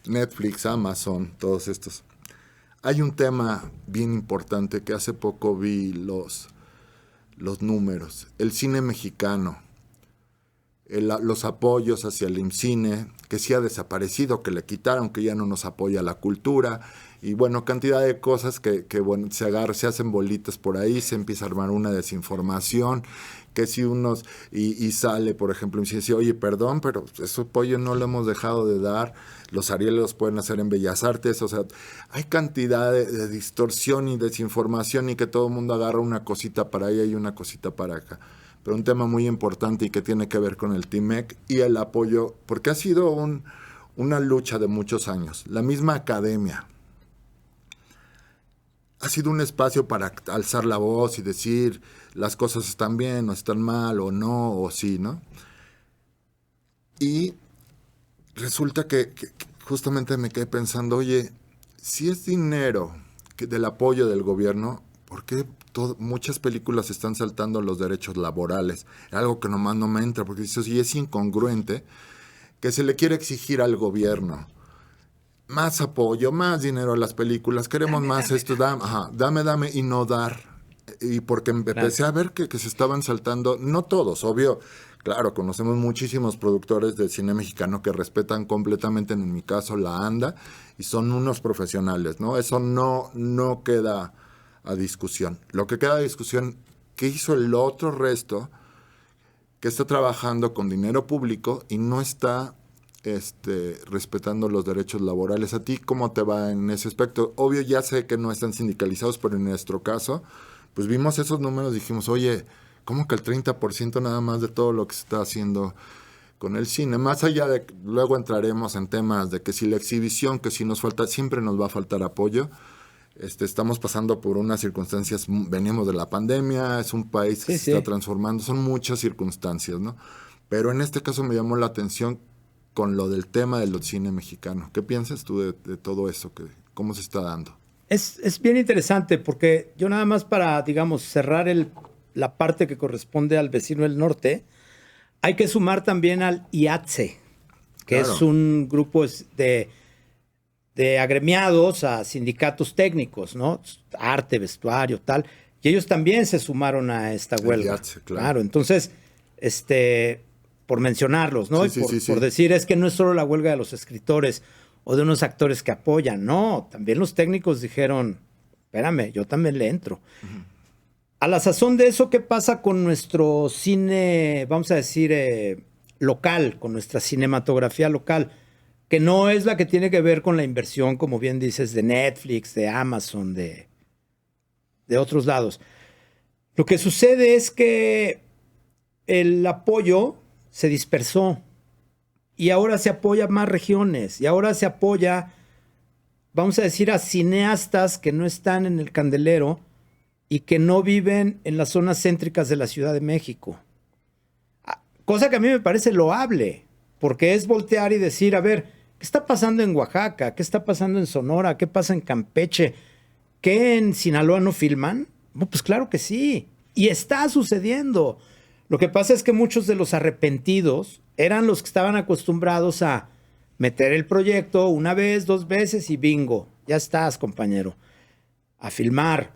Netflix, Amazon, todos estos. Hay un tema bien importante que hace poco vi los números. El cine mexicano, los apoyos hacia el IMCINE, que sí ha desaparecido, que le quitaron, que ya no nos apoya la cultura, y bueno, cantidad de cosas que bueno, se hacen bolitas por ahí, se empieza a armar una desinformación, que si unos, y sale, por ejemplo, y dice, oye, perdón, pero ese apoyo no lo hemos dejado de dar, los Arieles los pueden hacer en Bellas Artes, o sea, hay cantidad de distorsión y desinformación y que todo el mundo agarra una cosita para allá y una cosita para acá. Pero un tema muy importante y que tiene que ver con el TIMEC y el apoyo, porque ha sido una lucha de muchos años. La misma academia ha sido un espacio para alzar la voz y decir las cosas están bien o están mal o no o sí, ¿no? Y resulta que justamente me quedé pensando, oye, si es dinero del apoyo del gobierno, ¿por qué muchas películas están saltando los derechos laborales? Algo que nomás no me entra, porque dices, y es incongruente que se le quiere exigir al gobierno más apoyo, más dinero a las películas, queremos más esto, dame y no dar. Y porque empecé a ver que se estaban saltando, no todos, obvio, claro, conocemos muchísimos productores de cine mexicano que respetan completamente, en mi caso, la ANDA, y son unos profesionales, ¿no? Eso no queda a discusión. Lo que queda de discusión, ¿qué hizo el otro resto que está trabajando con dinero público y no está respetando los derechos laborales? ¿A ti cómo te va en ese aspecto? Obvio, ya sé que no están sindicalizados, pero en nuestro caso, pues vimos esos números y dijimos, oye, ¿cómo que el 30% nada más de todo lo que se está haciendo con el cine? Más allá de, luego entraremos en temas de que si la exhibición, que si nos falta, siempre nos va a faltar apoyo. Estamos pasando por unas circunstancias, venimos de la pandemia, es un país que se está transformando, son muchas circunstancias, ¿no? Pero en este caso me llamó la atención con lo del tema del cine mexicano. ¿Qué piensas tú de todo eso? ¿Cómo se está dando? Es bien interesante porque yo nada más para, digamos, cerrar la parte que corresponde al vecino del norte, hay que sumar también al IATSE, que es un grupo de agremiados a sindicatos técnicos, ¿no? Arte, vestuario, tal. Y ellos también se sumaron a esta huelga. IATSE, claro. Entonces, por mencionarlos, ¿no? Por decir, es que no es solo la huelga de los escritores o de unos actores que apoyan. No, también los técnicos dijeron, espérame, yo también le entro. Uh-huh. A la sazón de eso, ¿qué pasa con nuestro cine, vamos a decir, local, con nuestra cinematografía local? Que no es la que tiene que ver con la inversión, como bien dices, de Netflix, de Amazon, de otros lados. Lo que sucede es que el apoyo se dispersó y ahora se apoya a más regiones y ahora se apoya, vamos a decir, a cineastas que no están en el candelero y que no viven en las zonas céntricas de la Ciudad de México. Cosa que a mí me parece loable, porque es voltear y decir, a ver, ¿qué está pasando en Oaxaca? ¿Qué está pasando en Sonora? ¿Qué pasa en Campeche? ¿Qué en Sinaloa no filman? No, pues claro que sí. Y está sucediendo. Lo que pasa es que muchos de los arrepentidos eran los que estaban acostumbrados a meter el proyecto una vez, 2 veces y bingo. Ya estás, compañero. A filmar.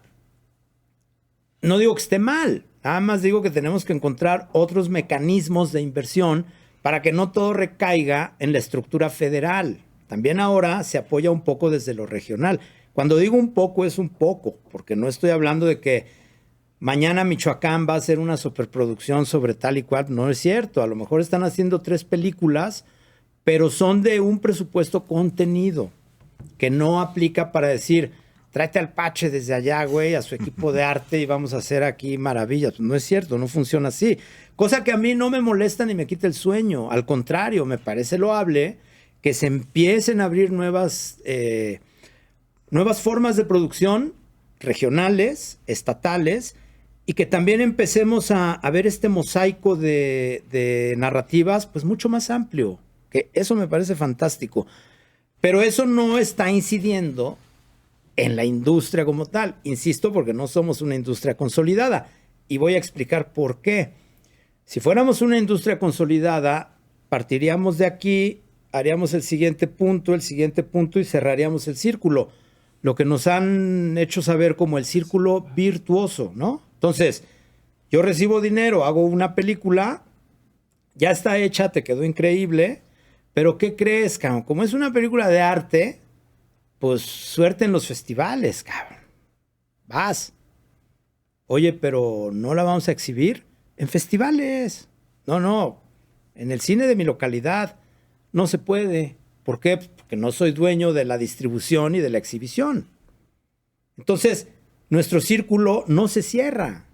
No digo que esté mal. Nada más digo que tenemos que encontrar otros mecanismos de inversión para que no todo recaiga en la estructura federal. También ahora se apoya un poco desde lo regional. Cuando digo un poco, es un poco, porque no estoy hablando de que mañana Michoacán va a hacer una superproducción sobre tal y cual. No es cierto. A lo mejor están haciendo 3 películas, pero son de un presupuesto contenido, que no aplica para decir, tráete al Pache desde allá, güey, a su equipo de arte y vamos a hacer aquí maravillas. No es cierto, no funciona así. Cosa que a mí no me molesta ni me quita el sueño. Al contrario, me parece loable que se empiecen a abrir nuevas formas de producción regionales, estatales, y que también empecemos a ver este mosaico de narrativas pues mucho más amplio, que eso me parece fantástico. Pero eso no está incidiendo en la industria como tal. Insisto, porque no somos una industria consolidada. Y voy a explicar por qué. Si fuéramos una industria consolidada, partiríamos de aquí, haríamos el siguiente punto y cerraríamos el círculo. Lo que nos han hecho saber como el círculo virtuoso, ¿no? Entonces, yo recibo dinero, hago una película, ya está hecha, te quedó increíble, pero ¿qué crees, cabrón? Como es una película de arte, pues suerte en los festivales, cabrón. Vas. Oye, pero ¿no la vamos a exhibir? En festivales. No. En el cine de mi localidad no se puede. ¿Por qué? Porque no soy dueño de la distribución y de la exhibición. Entonces, nuestro círculo no se cierra.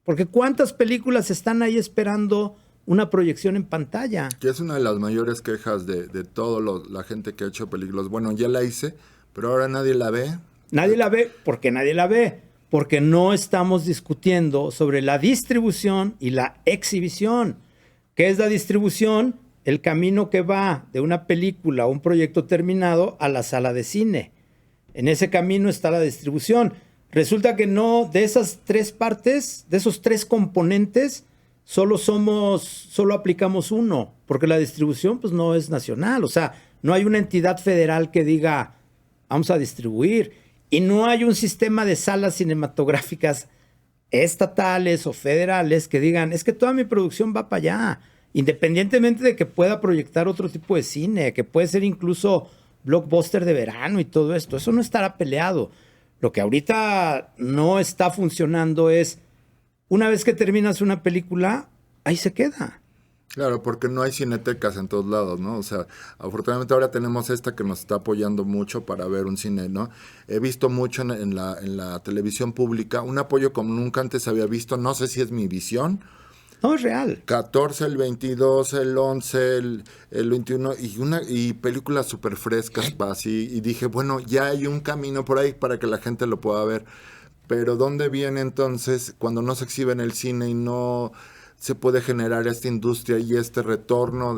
Porque ¿cuántas películas están ahí esperando una proyección en pantalla? Que es una de las mayores quejas de toda la gente que ha hecho películas. Bueno, ya la hice, pero ahora nadie la ve. Nadie la ve. ¿Por qué nadie la ve? Porque no estamos discutiendo sobre la distribución y la exhibición. ¿Qué es la distribución? El camino que va de una película o un proyecto terminado a la sala de cine. En ese camino está la distribución. Resulta que no, de esas 3 partes, de esos 3 componentes, solo aplicamos uno, porque la distribución pues no es nacional. O sea, no hay una entidad federal que diga, vamos a distribuir. Y no hay un sistema de salas cinematográficas estatales o federales que digan, es que toda mi producción va para allá. Independientemente de que pueda proyectar otro tipo de cine, que puede ser incluso blockbuster de verano y todo esto. Eso no estará peleado. Lo que ahorita no está funcionando es, una vez que terminas una película, ahí se queda. Claro, porque no hay cinetecas en todos lados, ¿no? O sea, afortunadamente ahora tenemos esta que nos está apoyando mucho para ver un cine, ¿no? He visto mucho en la televisión pública un apoyo como nunca antes había visto, no sé si es mi visión. No, es real. 14, el 22, el 11, el 21 y películas súper frescas, así, y dije, bueno, ya hay un camino por ahí para que la gente lo pueda ver. Pero ¿dónde viene entonces cuando no se exhibe en el cine y no se puede generar esta industria y este retorno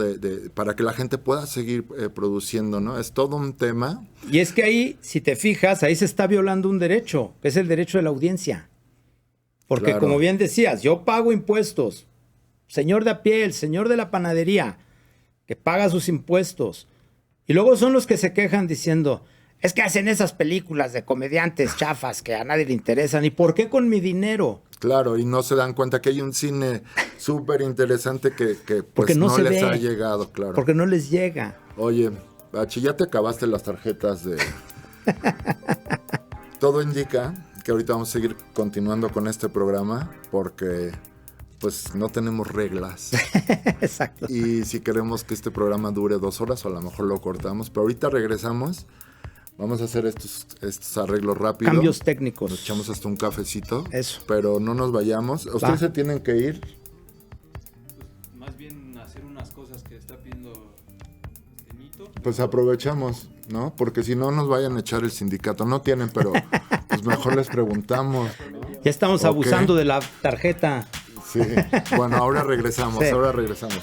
para que la gente pueda seguir produciendo, ¿no? Es todo un tema. Y es que ahí, si te fijas, ahí se está violando un derecho, que es el derecho de la audiencia. Porque Claro. como bien decías, yo pago impuestos. Señor de a pie, el señor de la panadería, que paga sus impuestos. Y luego son los que se quejan diciendo, es que hacen esas películas de comediantes chafas que a nadie le interesan. ¿Y por qué con mi dinero? Claro, y no se dan cuenta que hay un cine súper interesante que Porque pues no no se les ve. ha llegado, claro. Porque no les llega. Oye, Bachi, ya te acabaste las tarjetas de... Todo indica que ahorita vamos a seguir continuando con este programa porque pues no tenemos reglas. Exacto. Y si queremos que este programa dure 2 horas, a lo mejor lo cortamos. Pero ahorita regresamos. Vamos a hacer estos arreglos rápidos. Cambios técnicos. Nos echamos hasta un cafecito. Eso. Pero no nos vayamos. Ustedes Va. se tienen que ir. Pues, más bien hacer unas cosas que está pidiendo Nito. Pues aprovechamos, ¿no? Porque si no nos vayan a echar el sindicato. No tienen, pero pues mejor les preguntamos. Ya estamos Ok. abusando de la tarjeta. Sí. Bueno, ahora regresamos. Sí. Ahora regresamos.